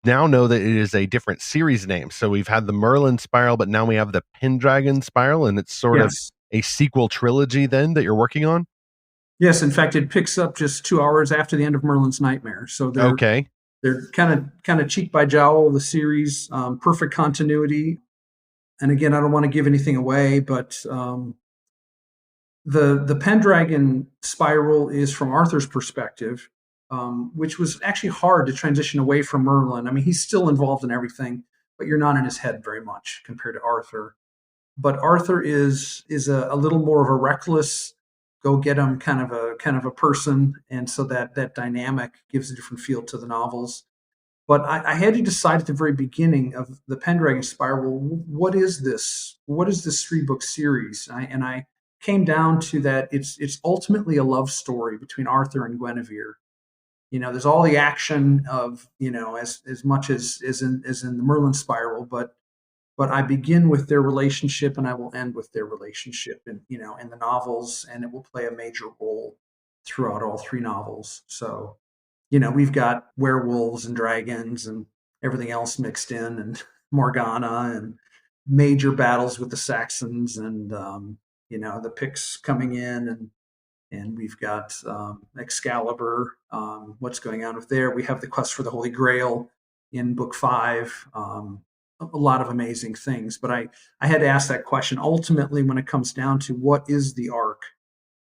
now know that it is a different series name. So we've had the Merlin spiral, but now we have the Pendragon spiral, and it's sort of Yes. a sequel trilogy then that you're working on? Yes, in fact, it picks up just 2 hours after the end of Merlin's Nightmare. So Okay. they're kind of cheek by jowl, the series, perfect continuity. And again, I don't want to give anything away, but the Pendragon spiral is from Arthur's perspective, which was actually hard to transition away from Merlin. I mean, he's still involved in everything, but you're not in his head very much compared to Arthur. But Arthur is a little more of a reckless, go get him kind of a person, and so that dynamic gives a different feel to the novels. But I had to decide at the very beginning of the Pendragon Spiral, what is this? What is this 3-book series? And I came down to that it's ultimately a love story between Arthur and Guinevere. There's all the action of as much as in the Merlin Spiral, but I begin with their relationship and I will end with their relationship, in the novels, and it will play a major role throughout all 3 novels. So we've got werewolves and dragons and everything else mixed in, and Morgana, and major battles with the Saxons, and the Picts coming in, and we've got Excalibur. What's going on with there? We have the quest for the Holy Grail in book 5. A lot of amazing things, but I had to ask that question ultimately when it comes down to what is the arc,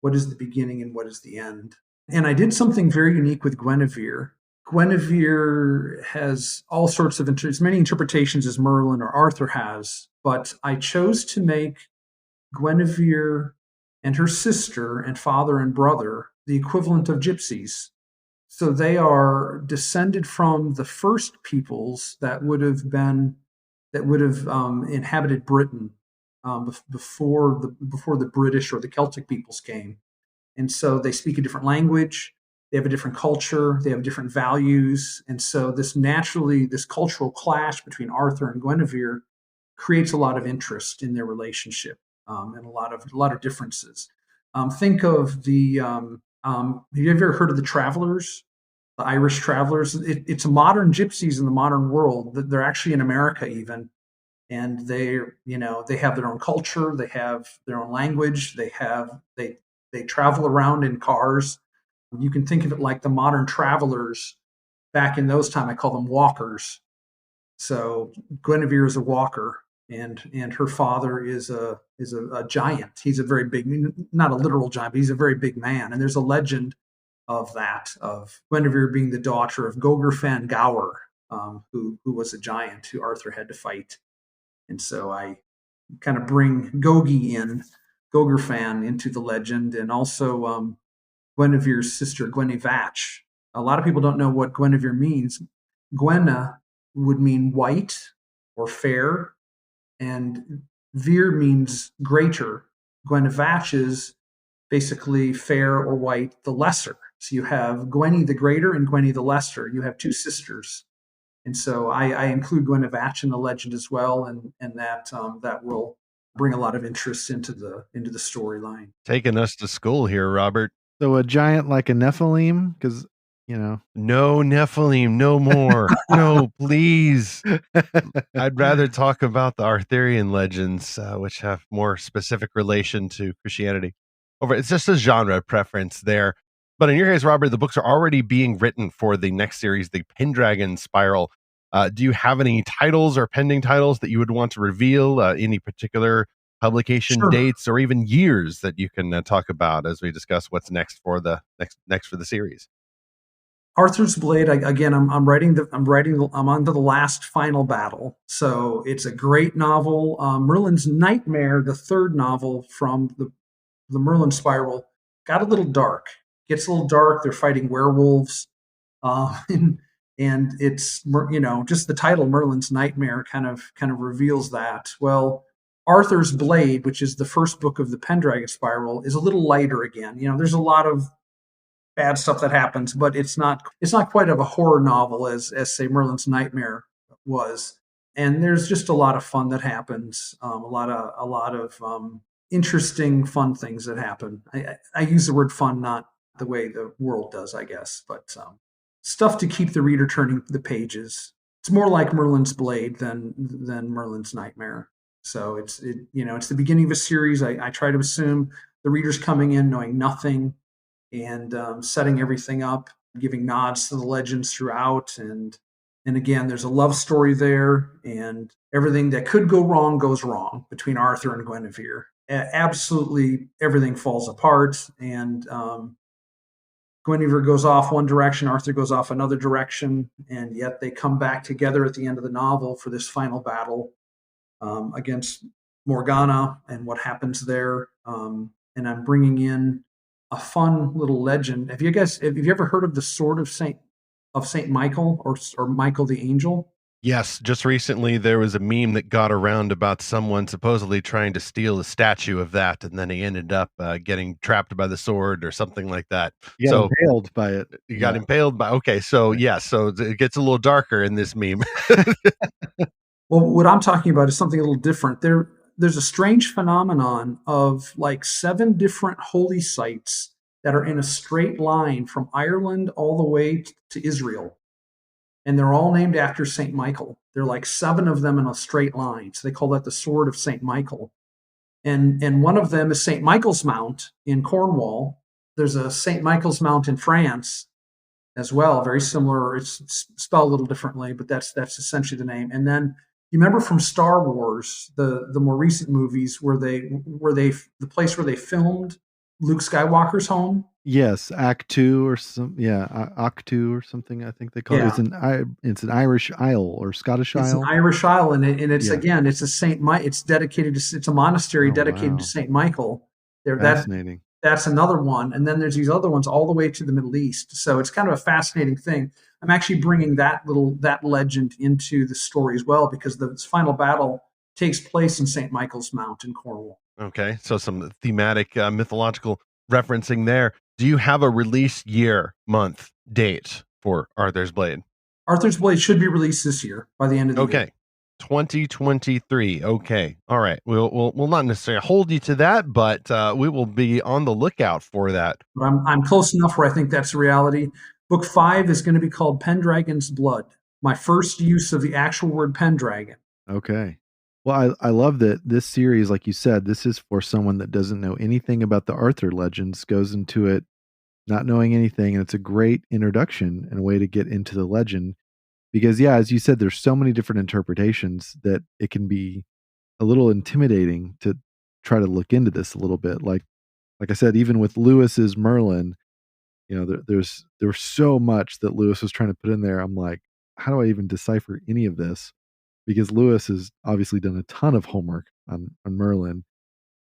what is the beginning, and what is the end. And I did something very unique with Guinevere. Guinevere has all sorts of as many interpretations as Merlin or Arthur has, but I chose to make Guinevere and her sister and father and brother the equivalent of gypsies. So they are descended from the first peoples that would have inhabited Britain before the British or the Celtic peoples came. And so they speak a different language, they have a different culture, they have different values. And so this cultural clash between Arthur and Guinevere creates a lot of interest in their relationship, and a lot of differences. Think of have you ever heard of the Travelers, the Irish Travelers? It's modern gypsies in the modern world. They're actually in America even, and they have their own culture, they have their own language, they travel around in cars. You can think of it like the modern travelers back in those times. I call them walkers. So Guinevere is a walker, and her father is a giant. He's a very big, not a literal giant, but he's a very big man. And there's a legend of Guinevere being the daughter of Gogurfan Gower, who was a giant who Arthur had to fight. And so I kind of bring Gogurfan into the legend, and also Guinevere's sister, Guinevere. A lot of people don't know what Guinevere means. Gwenna would mean white or fair, and Veer means greater. Guinevere is basically fair or white, the lesser. So you have Gwenny the greater and Gwenny the lesser. You have 2 sisters. And so I include Guinevere in the legend as well, and that will bring a lot of interest into the storyline. Taking us to school here, Robert. So a giant like a Nephilim, because no Nephilim, no more. No, please. I'd rather talk about the Arthurian legends, which have more specific relation to Christianity. It's just a genre preference there. But in your case, Robert, the books are already being written for the next series, the Pendragon Spiral. Do you have any titles or pending titles that you would want to reveal? Any particular publication dates or even years that you can talk about as we discuss what's next for the series? Arthur's Blade. I'm on to the last final battle. So it's a great novel. Merlin's Nightmare, the 3rd novel from the Merlin Spiral, got a little dark. Gets a little dark. They're fighting werewolves, and it's just the title Merlin's Nightmare kind of reveals that. Well, Arthur's Blade, which is the first book of the Pendragon Spiral, is a little lighter again. There's a lot of bad stuff that happens, but it's not quite of a horror novel as say Merlin's Nightmare was. And there's just a lot of fun that happens, a lot of interesting, fun things that happen. I use the word fun, not the way the world does, I guess, but stuff to keep the reader turning the pages. it's more like Merlin's Blade than Merlin's Nightmare. So it's the beginning of a series. I try to assume the reader's coming in knowing nothing and setting everything up, giving nods to the legends throughout, and again, there's a love story there, and everything that could go wrong goes wrong between Arthur and Guinevere. Absolutely, everything falls apart, and Guinevere goes off one direction, Arthur goes off another direction, and yet they come back together at the end of the novel for this final battle against Morgana and what happens there. And I'm bringing in a fun little legend. Have you ever heard of the Sword of Saint Michael or Michael the Angel? Yes, just recently there was a meme that got around about someone supposedly trying to steal a statue of that, and then he ended up getting trapped by the sword or something like that. You got impaled by it. You got impaled by. Okay, so yeah, so it gets a little darker in this meme. Well, what I'm talking about is something a little different. There's a strange phenomenon of like 7 different holy sites that are in a straight line from Ireland all the way to Israel. And they're all named after St. Michael. They're like 7 of them in a straight line. So they call that the Sword of St. Michael. And one of them is St. Michael's Mount in Cornwall. There's a St. Michael's Mount in France as well, very similar. It's spelled a little differently, but that's essentially the name. And then you remember from Star Wars, the more recent movies, where the place where they filmed Luke Skywalker's home. Yes, Act 2 or some, Act 2 or something. I think they call it. It's an Irish Isle or Scottish Isle. It's an Irish Isle, and it's again, it's a It's dedicated to. It's a monastery dedicated to Saint Michael. Fascinating. That's another one, and then there's these other ones all the way to the Middle East. So it's kind of a fascinating thing. I'm actually bringing that legend into the story as well, because the final battle takes place in Saint Michael's Mount in Cornwall. Okay, so some thematic, mythological referencing there. Do you have a release year, month, date for Arthur's Blade? Arthur's Blade should be released this year by the end of the year. Okay, 2023. Okay, all right. We'll not necessarily hold you to that, but we will be on the lookout for that. But I'm close enough where I think that's reality. Book 5 is going to be called Pendragon's Blood. My first use of the actual word Pendragon. Okay. Well, I love that this series, like you said, this is for someone that doesn't know anything about the Arthur legends, goes into it not knowing anything, and it's a great introduction and a way to get into the legend. Because, yeah, as you said, there's so many different interpretations that it can be a little intimidating to try to look into this a little bit. Like I said, even with Lewis's Merlin, there was so much that Lewis was trying to put in there. I'm like, how do I even decipher any of this? Because Lewis has obviously done a ton of homework on Merlin.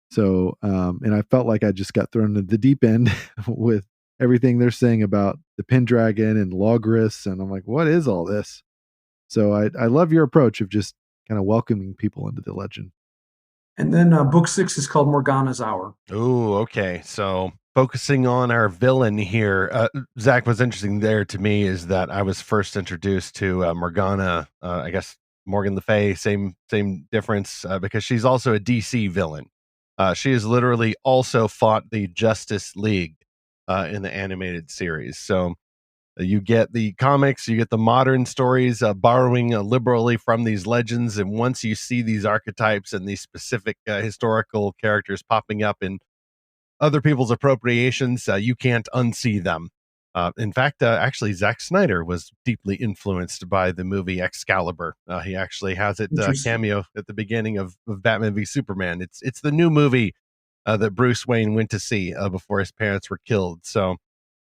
So, and I felt like I just got thrown into the deep end with everything they're saying about the Pendragon and Logris, and I'm like, what is all this? So I love your approach of just kind of welcoming people into the legend. And then book 6 is called Morgana's Hour. Oh, okay. So focusing on our villain here, Zach, what's interesting there to me is that I was first introduced to Morgana, I guess Morgan Le Fay, same difference, because she's also a DC villain. She has literally also fought the Justice League in the animated series. So you get the comics, you get the modern stories, borrowing liberally from these legends. And once you see these archetypes and these specific historical characters popping up in other people's appropriations, you can't unsee them. In fact, actually, Zack Snyder was deeply influenced by the movie Excalibur. He actually has it cameo at the beginning of Batman v Superman. It's the new movie that Bruce Wayne went to see before his parents were killed. So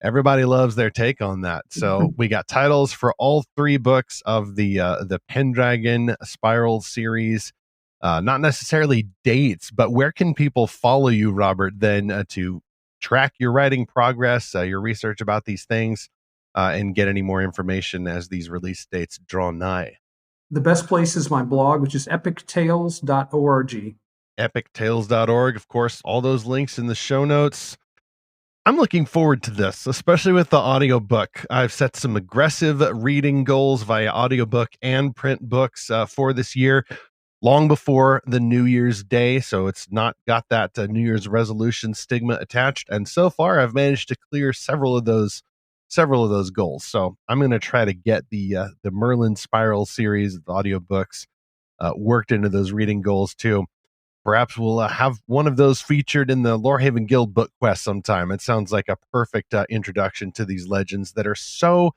everybody loves their take on that. So we got titles for all 3 books of the Pendragon Spiral series. Not necessarily dates, but where can people follow you, Robert, then to track your writing progress, your research about these things, and get any more information as these release dates draw nigh? The best place is my blog, which is epictales.org. Epictales.org. Of course, all those links in the show notes. I'm looking forward to this, especially with the audiobook. I've set some aggressive reading goals via audiobook and print books for this year, long before the New Year's Day. So it's not got that New Year's resolution stigma attached. And so far, I've managed to clear several of those several of those goals. So I'm going to try to get the Merlin Spiral series, the audiobooks, worked into those reading goals too. Perhaps we'll have one of those featured in the Lorehaven Guild book quest sometime. It sounds like a perfect introduction to these legends that are so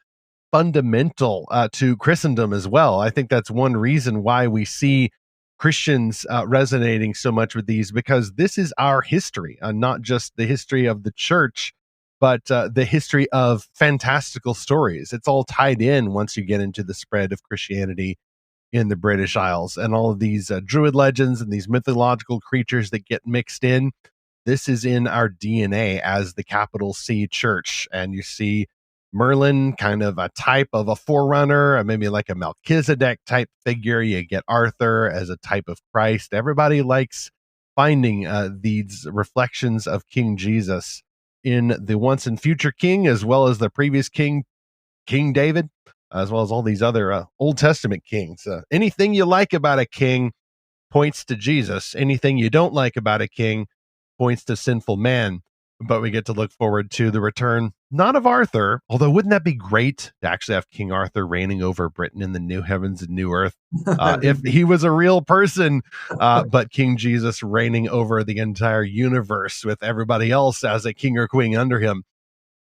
fundamental to Christendom as well. I think that's one reason why we see Christians resonating so much with these, because this is our history, not just the history of the church, but the history of fantastical stories. It's all tied in once you get into the spread of Christianity in the British Isles, and all of these druid legends and these mythological creatures that get mixed in. This is in our DNA as the capital C church. And you see Merlin, kind of a type of a forerunner, maybe like a Melchizedek type figure. You get Arthur as a type of Christ. Everybody likes finding these reflections of King Jesus in the once and future king, as well as the previous king, King David, as well as all these other Old Testament kings. Anything you like about a king points to Jesus. Anything you don't like about a king points to sinful man. But we get to look forward to the return, not of Arthur, although wouldn't that be great to actually have King Arthur reigning over Britain in the new heavens and new earth if he was a real person, but King Jesus reigning over the entire universe with everybody else as a king or queen under him.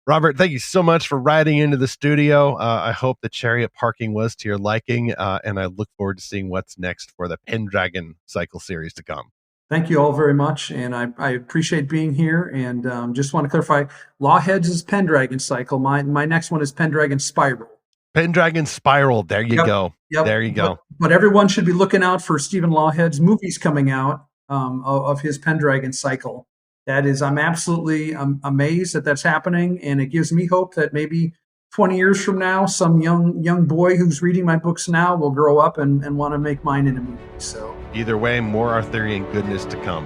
Robert, thank you so much for riding into the studio. I hope the chariot parking was to your liking, and I look forward to seeing what's next for the Pendragon cycle series to come. Thank you all very much, and I appreciate being here. And just want to clarify, Lawheads is Pendragon cycle. My next one is Pendragon Spiral. Pendragon Spiral. There you go. Yep. There you go. But everyone should be looking out for Stephen Lawhead's movies coming out of his Pendragon cycle. That is, I'm absolutely amazed that that's happening, and it gives me hope that maybe 20 years from now, some young boy who's reading my books now will grow up and want to make mine into movies. So either way, more Arthurian goodness to come.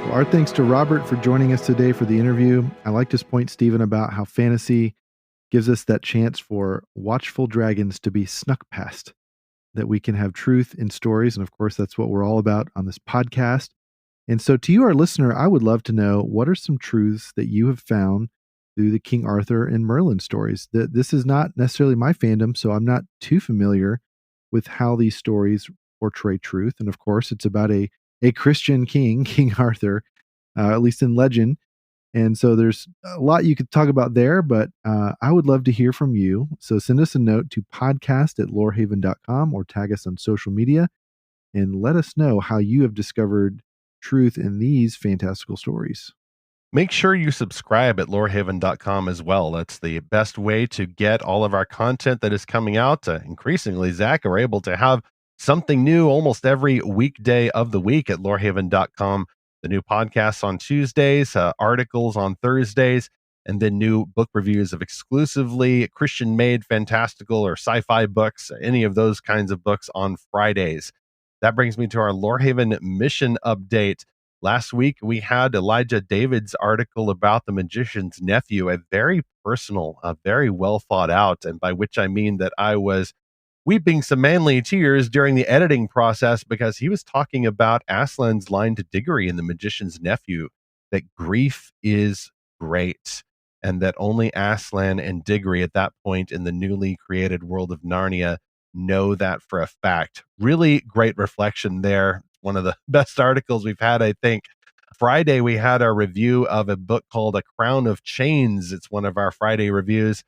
Well, our thanks to Robert for joining us today for the interview. I like this point, Stephen, about how fantasy gives us that chance for watchful dragons to be snuck past, that we can have truth in stories. And of course, that's what we're all about on this podcast. And so to you, our listener, I would love to know, what are some truths that you have found through the King Arthur and Merlin stories? This is not necessarily my fandom, so I'm not too familiar with how these stories portray truth. And of course, it's about a Christian king, King Arthur, at least in legend. And so there's a lot you could talk about there, but I would love to hear from you. So send us a note to podcast@lorehaven.com or tag us on social media and let us know how you have discovered truth in these fantastical stories. Make sure you subscribe at lorehaven.com as well. That's the best way to get all of our content that is coming out. Increasingly, Zach, are able to have something new almost every weekday of the week at lorehaven.com. The new podcasts on Tuesdays, articles on Thursdays, and then new book reviews of exclusively Christian-made fantastical or sci-fi books, any of those kinds of books on Fridays. That brings me to our Lorehaven mission update. Last week, we had Elijah David's article about the magician's nephew, a very personal, very well thought out, and by which I mean that I was weeping some manly tears during the editing process, because he was talking about Aslan's line to Diggory in The Magician's Nephew, that grief is great, and that only Aslan and Diggory at that point in the newly created world of Narnia know that for a fact. Really great reflection there. One of the best articles we've had, I think. Friday, we had our review of a book called A Crown of Chains. It's one of our Friday reviews.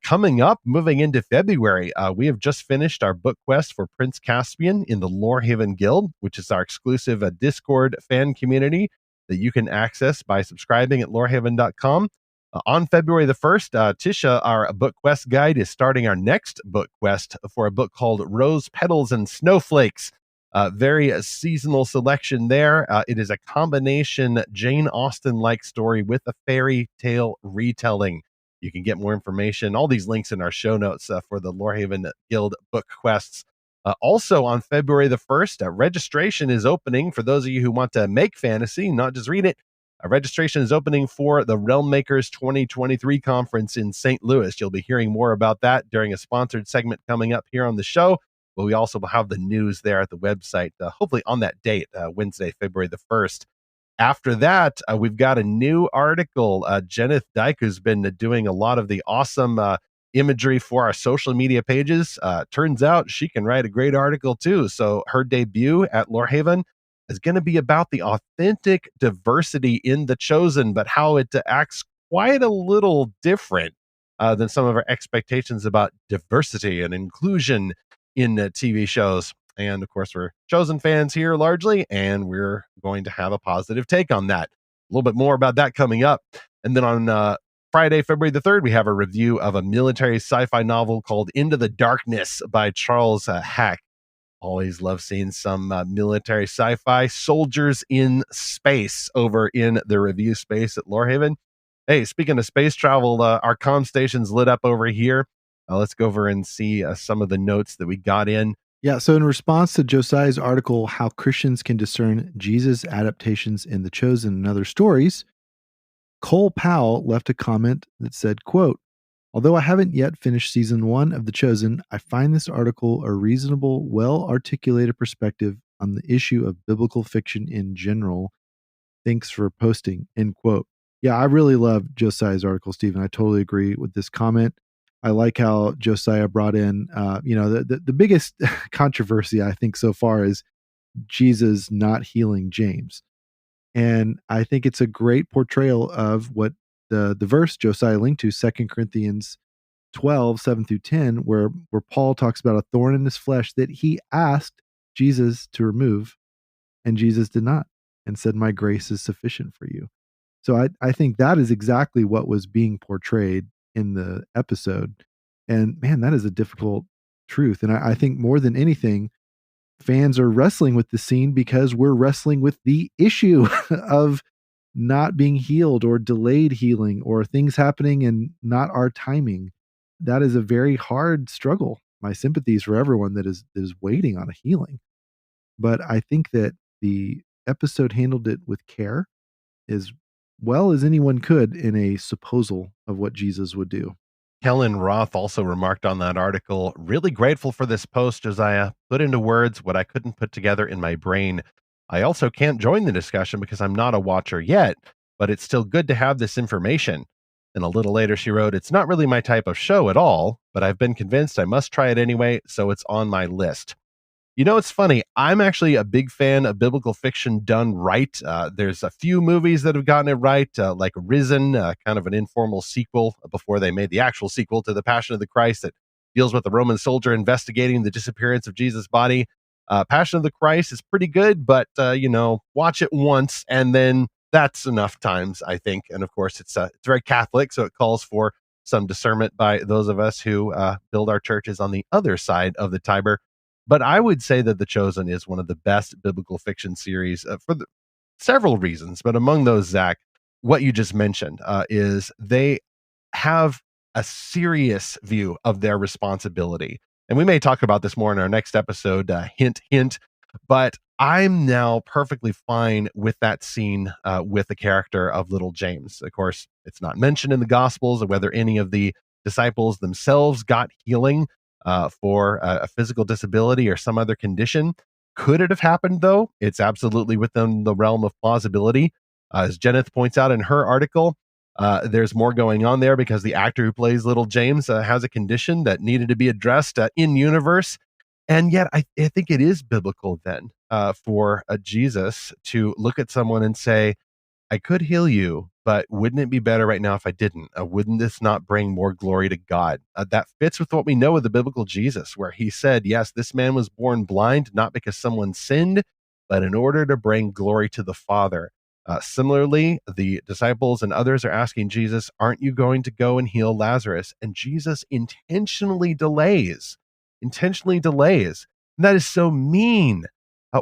Coming up, moving into February, we have just finished our book quest for Prince Caspian in the Lorehaven Guild, which is our exclusive Discord fan community that you can access by subscribing at lorehaven.com. On February the 1st, Tisha, our book quest guide, is starting our next book quest for a book called Rose Petals and Snowflakes. Very seasonal selection there. It is a combination Jane Austen-like story with a fairy tale retelling. You can get more information, all these links in our show notes for the Lorehaven Guild book quests. Also on February the 1st, registration is opening for those of you who want to make fantasy, not just read it. Registration is opening for the Realm Makers 2023 conference in St. Louis. You'll be hearing more about that during a sponsored segment coming up here on the show. But we also will have the news there at the website, hopefully on that date, Wednesday, February the 1st. After that, we've got a new article. Jenith Dyke, who's been doing a lot of the awesome imagery for our social media pages. Turns out she can write a great article too. So her debut at Lorehaven is going to be about the authentic diversity in The Chosen, but how it acts quite a little different than some of our expectations about diversity and inclusion in TV shows. And of course, we're Chosen fans here largely, and we're going to have a positive take on that. A little bit more about that coming up. And then on Friday, February the 3rd, we have a review of a military sci-fi novel called Into the Darkness by Charles Hack. Always love seeing some military sci-fi soldiers in space over in the review space at Lorehaven. Hey, speaking of space travel, our comm station's lit up over here. Let's go over and see some of the notes that we got in. Yeah, so in response to Josiah's article, How Christians Can Discern Jesus' Adaptations in The Chosen and Other Stories, Cole Powell left a comment that said, quote, "Although I haven't yet finished season 1 of The Chosen, I find this article a reasonable, well-articulated perspective on the issue of biblical fiction in general. Thanks for posting," end quote. Yeah, I really love Josiah's article, Stephen. I totally agree with this comment. I like how Josiah brought in, the biggest controversy I think so far is Jesus not healing James. And I think it's a great portrayal of what the verse Josiah linked to, 2 Corinthians 12, 7 through 10, where Paul talks about a thorn in his flesh that he asked Jesus to remove, and Jesus did not, and said, "My grace is sufficient for you." So I think that is exactly what was being portrayed in the episode. And man, that is a difficult truth. And I think more than anything, fans are wrestling with the scene because we're wrestling with the issue of not being healed or delayed healing or things happening and not our timing. That is a very hard struggle. My sympathies for everyone that is waiting on a healing. But I think that the episode handled it with care, as well as anyone could in a supposal of what Jesus would do. Helen Roth also remarked on that article, "Really grateful for this post, Josiah. Put into words what I couldn't put together in my brain. I also can't join the discussion because I'm not a watcher yet, but it's still good to have this information." And a little later she wrote, "It's not really my type of show at all, but I've been convinced I must try it anyway, so it's on my list." You know, it's funny. I'm actually a big fan of biblical fiction done right. There's a few movies that have gotten it right, like Risen, kind of an informal sequel before they made the actual sequel to The Passion of the Christ that deals with the Roman soldier investigating the disappearance of Jesus' body. Passion of the Christ is pretty good, but, watch it once and then that's enough times, I think. And of course, it's very Catholic, so it calls for some discernment by those of us who build our churches on the other side of the Tiber. But I would say that The Chosen is one of the best biblical fiction series for several reasons. But among those, Zach, what you just mentioned is they have a serious view of their responsibility. And we may talk about this more in our next episode, hint, hint. But I'm now perfectly fine with that scene with the character of little James. Of course, it's not mentioned in the Gospels of whether any of the disciples themselves got healing for a physical disability or some other condition. Could it have happened, though? It's absolutely within the realm of plausibility. As Jenith points out in her article, there's more going on there because the actor who plays little James has a condition that needed to be addressed in universe. And yet I think it is biblical then for Jesus to look at someone and say, "I could heal you, but wouldn't it be better right now if I didn't? Wouldn't this not bring more glory to God?" That fits with what we know of the biblical Jesus, where he said, yes, this man was born blind, not because someone sinned, but in order to bring glory to the Father. Similarly, the disciples and others are asking Jesus, "Aren't you going to go and heal Lazarus?" And Jesus intentionally delays. And that is so mean.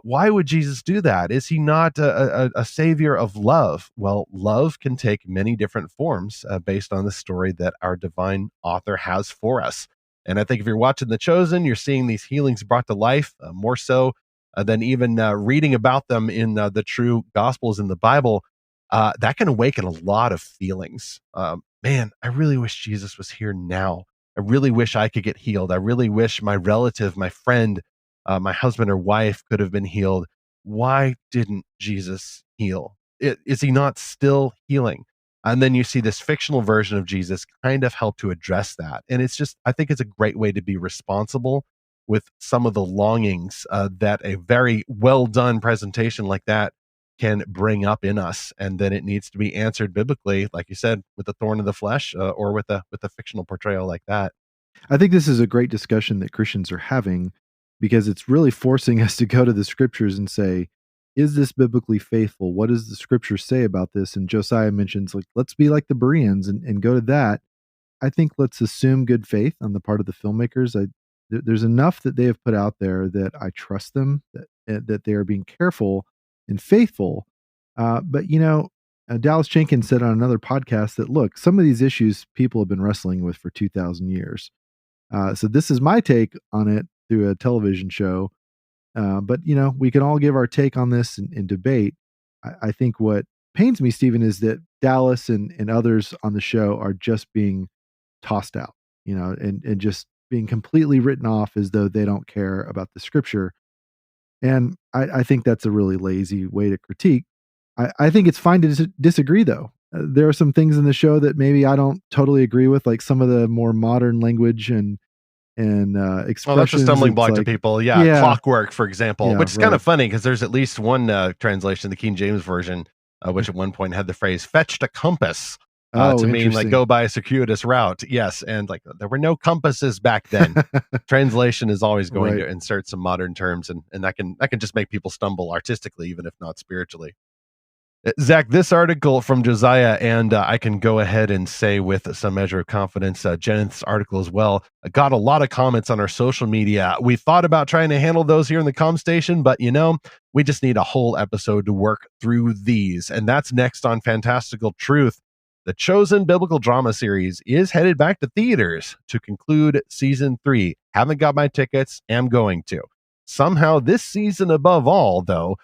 Why would Jesus do that? Is he not a savior of love? Well, love can take many different forms based on the story that our divine author has for us. And I think if you're watching The Chosen, you're seeing these healings brought to life more so than even reading about them in the true Gospels in the Bible. That can awaken a lot of feelings. Man, I really wish Jesus was here now. I really wish I could get healed. I really wish my relative, my friend, my husband or wife could have been healed. Why didn't Jesus heal? Is he not still healing? And then you see this fictional version of Jesus kind of help to address that. And it's just, I think it's a great way to be responsible with some of the longings that a very well done presentation like that can bring up in us. And then it needs to be answered biblically, like you said, with the thorn of the flesh or with a fictional portrayal like that. I think this is a great discussion that Christians are having, because it's really forcing us to go to the scriptures and say, is this biblically faithful? What does the scripture say about this? And Josiah mentions, like, let's be like the Bereans and go to that. I think let's assume good faith on the part of the filmmakers. There's enough that they have put out there that I trust them, that they are being careful and faithful. But Dallas Jenkins said on another podcast that, look, some of these issues people have been wrestling with for 2,000 years. So this is my take on it through a television show. But we can all give our take on this in debate. I think what pains me, Stephen, is that Dallas and others on the show are just being tossed out, and just being completely written off as though they don't care about the scripture. And I think that's a really lazy way to critique. I think it's fine to disagree, though. There are some things in the show that maybe I don't totally agree with, like some of the more modern language and expressions. Well, that's a stumbling block to people. Yeah, clockwork, for example, which is kind of funny because there's at least one translation, the King James Version, which at one point had the phrase "fetched a compass" to mean like go by a circuitous route. Yes, and like there were no compasses back then. Translation is always going to insert some modern terms, and that can just make people stumble artistically, even if not spiritually. Zach, this article from Josiah, and I can go ahead and say with some measure of confidence, Jeneth's article as well, got a lot of comments on our social media. We thought about trying to handle those here in the comm station, but we just need a whole episode to work through these. And that's next on Fantastical Truth. The Chosen Biblical Drama Series is headed back to theaters to conclude season 3. Haven't got my tickets, am going to. Somehow this season above all, though,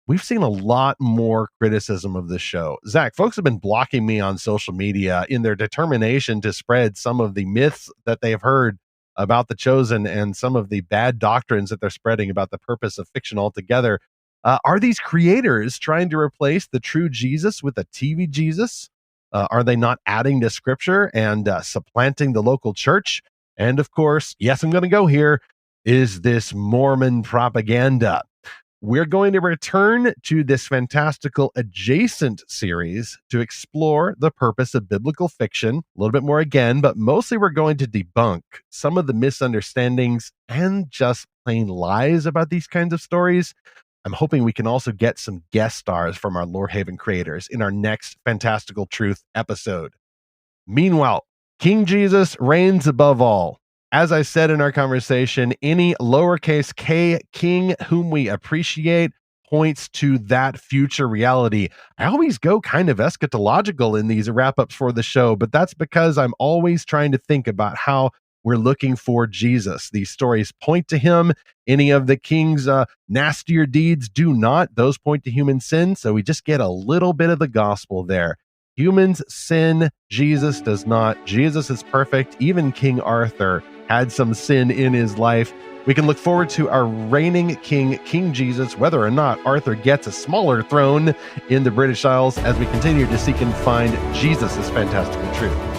we've seen a lot more criticism of this show. Zach, folks have been blocking me on social media in their determination to spread some of the myths that they have heard about The Chosen and some of the bad doctrines that they're spreading about the purpose of fiction altogether. Are these creators trying to replace the true Jesus with a TV Jesus? Are they not adding to scripture and supplanting the local church? And of course, yes, I'm going to go here. Is this Mormon propaganda? We're going to return to this fantastical adjacent series to explore the purpose of biblical fiction a little bit more again, but mostly we're going to debunk some of the misunderstandings and just plain lies about these kinds of stories. I'm hoping we can also get some guest stars from our Lorehaven creators in our next Fantastical Truth episode. Meanwhile, King Jesus reigns above all. As I said in our conversation, any lowercase k king whom we appreciate points to that future reality. I always go kind of eschatological in these wrap-ups for the show, but that's because I'm always trying to think about how we're looking for Jesus. These stories point to him. Any of the king's nastier deeds do not. Those point to human sin, so we just get a little bit of the gospel there. Humans sin, Jesus does not. Jesus is perfect. Even King Arthur had some sin in his life. We can look forward to our reigning king, King Jesus, whether or not Arthur gets a smaller throne in the British Isles as we continue to seek and find Jesus' fantastical truth.